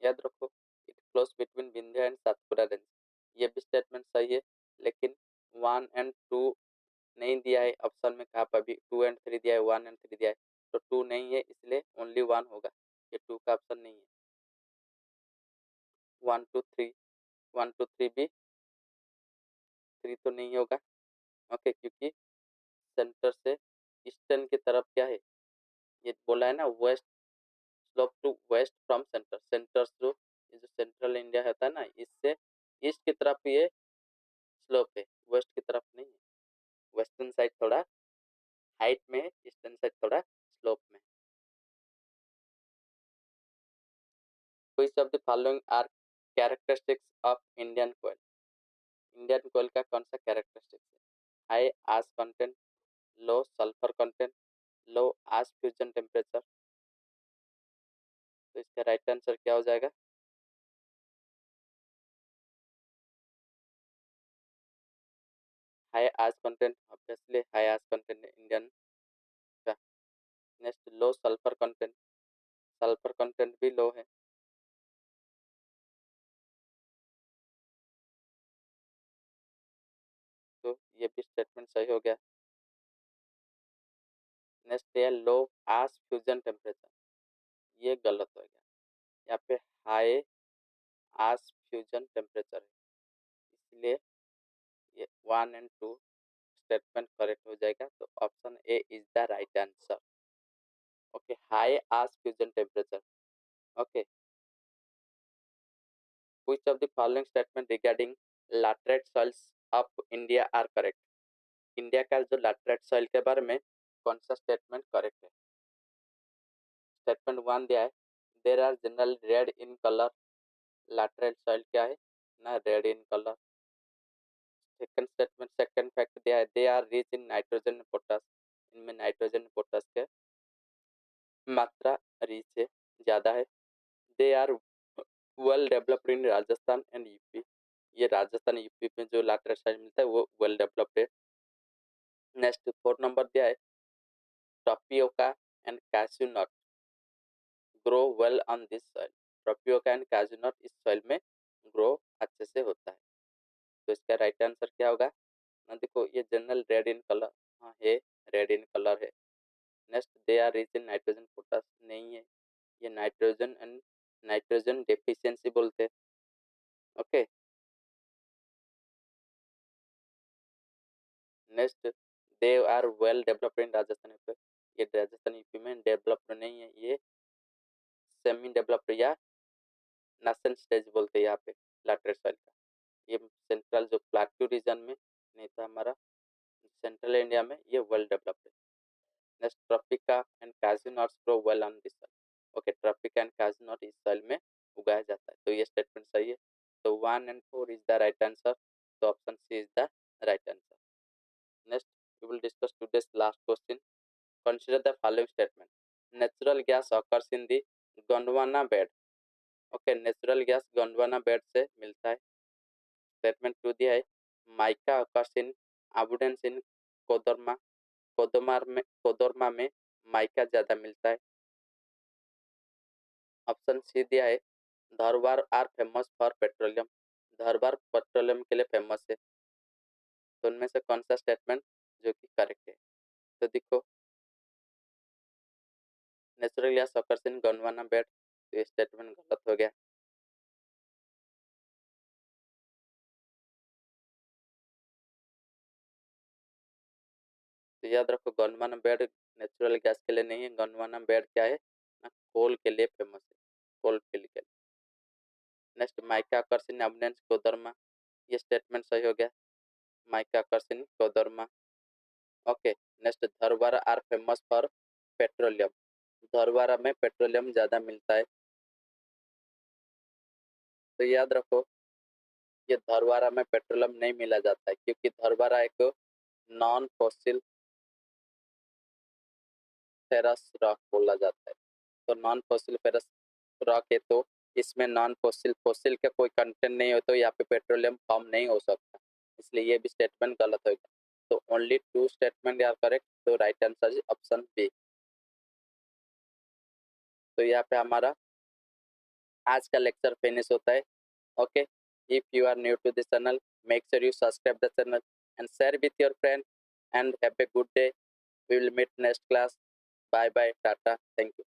याद रखो, it flows between Vindhya and Satpura range, ये भी स्टेटमेंट सही है, लेकिन वन एंड टू नहीं दिया है ऑप्शन में, कहाँ पर भी टू एंड थ्री दिया है, वन एंड थ्री दिया है, तो टू नहीं है, इसलिए ओनली वन होगा, ये टू का ऑप्शन नहीं है। One two three, one two three भी थ्री तो नहीं होगा। ओके, क्योंकि सेंटर से ईस्टर्न की तरफ क्या है, ये बोला है ना, west slope to west from centre, centre to, ये जो सेंट्रल इंडिया होता है ना, इससे ईस्ट की तरफ ये स्लोप है, वेस्ट की तरफ नहीं है। वेस्टर्न साइड थोड़ा हाइट में है, ईस्टर्न साइड थोड़ा स्लोप में। कोई शब्द following are characteristics of Indian कोयल। इंडियन कोयल का कौन सा कैरेक्टरिस्टिक्स है? High ash content, low sulphur content, low ash fusion temperature. तो इसका राइट आंसर क्या हो जाएगा? High ash content, obviously high ash content Indian का। Next, low sulphur content, sulphur content भी लो है। तो ये भी स्टेटमेंट सही हो गया। नेक्स्ट है लो आस फ्यूजन टेम्परेचर, ये गलत हो गया, यहाँ पे हाई आस फ्यूजन टेम्परेचर है, इसलिए ये one and two statement correct हो जाएगा। तो option A is the right answer. Okay, high ash fusion temperature. Okay, which of the following statement regarding laterite soils of India are correct? India का जो laterite soil के बारे में कौन सा स्टेटमेंट करेक्ट है? स्टेटमेंट वन दिया है, there are general red in colour. Laterite soil क्या है ना, red in colour. Second statement, second fact दिया है, they are rich in nitrogen potash. इनमें नाइट्रोजन पोटास के मात्रा रिच है, ज्यादा है। They are well developed in Rajasthan and UP. ये राजस्थान यूपी में जो लैटराइट सॉइल मिलता है वो वेल डेवलप्ड है। नेक्स्ट फोर्थ नंबर दिया है, tapioca and cashew nut grow well on this soil. Tapioca and cashew nut इस सॉइल में ग्रो अच्छे से होता है। तो इसका राइट आंसर क्या होगा ना, देखो ये जनरल रेड इन कलर, हाँ है, रेड इन कलर है। Next, they are rich in nitrogen potash, नहीं है, ये नाइट्रोजन एंड नाइट्रोजन डेफिशिएंसी बोलते हैं। Okay, next, they are well developed in Rajasthan UP, ये राजस्थान यूपी में डेवलप्ड नहीं है, ये सेमी डेवलप्ड या नासेंट स्टेज बोलते हैं यहाँ पे लैटराइट सॉइल का। ये सेंट्रल जो प्लाटू रीजन में नहीं था हमारा, सेंट्रल इंडिया में ये वेल डेवलप्ड है। नेक्स्ट, ट्रॉपिका एंड काजू nuts grow well on this soil. Okay, tapioca and काजू नट इस सॉइल में उगाया जाता है, तो ये स्टेटमेंट सही है। तो 1 and 4 is the right answer, तो option C is the right answer. Next, we will discuss today's last question. Consider the following statement. Natural gas occurs in the Gondwana bed. Okay, natural gas Gondwana bed से मिलता है। Statement 2 दिया है, mica occurs in abundance in Koderma. Koderma में mica ज्यादा मिलता है। Option C दिया है, Dharwar are famous for petroleum. Dharwar petroleum के लिए फेमस है। तो उनमें से कौन सा स्टेटमेंट जो कि करेक्ट है? तो देखो, natural gas occurs in Gondwana bed, तो ये स्टेटमेंट गलत हो गया। तो याद रखो, गोंडवाना बेड नेचुरल गैस के लिए नहीं है। गोंडवाना बेड क्या है ना, कोल के लिए फेमस है, कोल फील्ड के लिए। Next, mica occurs in abundance Koderma, ये स्टेटमेंट सही हो गया, mica occurs in Koderma. Okay, next, Dharwara are famous for petroleum. Dharwara में पेट्रोलियम ज्यादा मिलता है। तो याद रखो, ये धरवारा में पेट्रोलियम नहीं मिला जाता है, क्योंकि धरवारा एक नॉन फॉसिल फेरस रॉक बोला जाता है। तो नॉन फॉसिल फेरस रॉक है, तो इसमें नॉन फॉसिल फॉसिल का कोई कंटेंट नहीं हो, तो यहाँ पे पेट्रोलियम फॉर्म नहीं हो सकता, इसलिए ये भी स्टेटमेंट गलत होगा। तो ओनली 2 स्टेटमेंट आर करेक्ट, तो right answer is option B. तो यहाँ पे हमारा आज का लेक्चर फिनिश होता है। Okay, if you are new to this channel, make sure you subscribe the channel and share with your friend, and have a good day. We will meet next class. Bye bye, tata, thank you.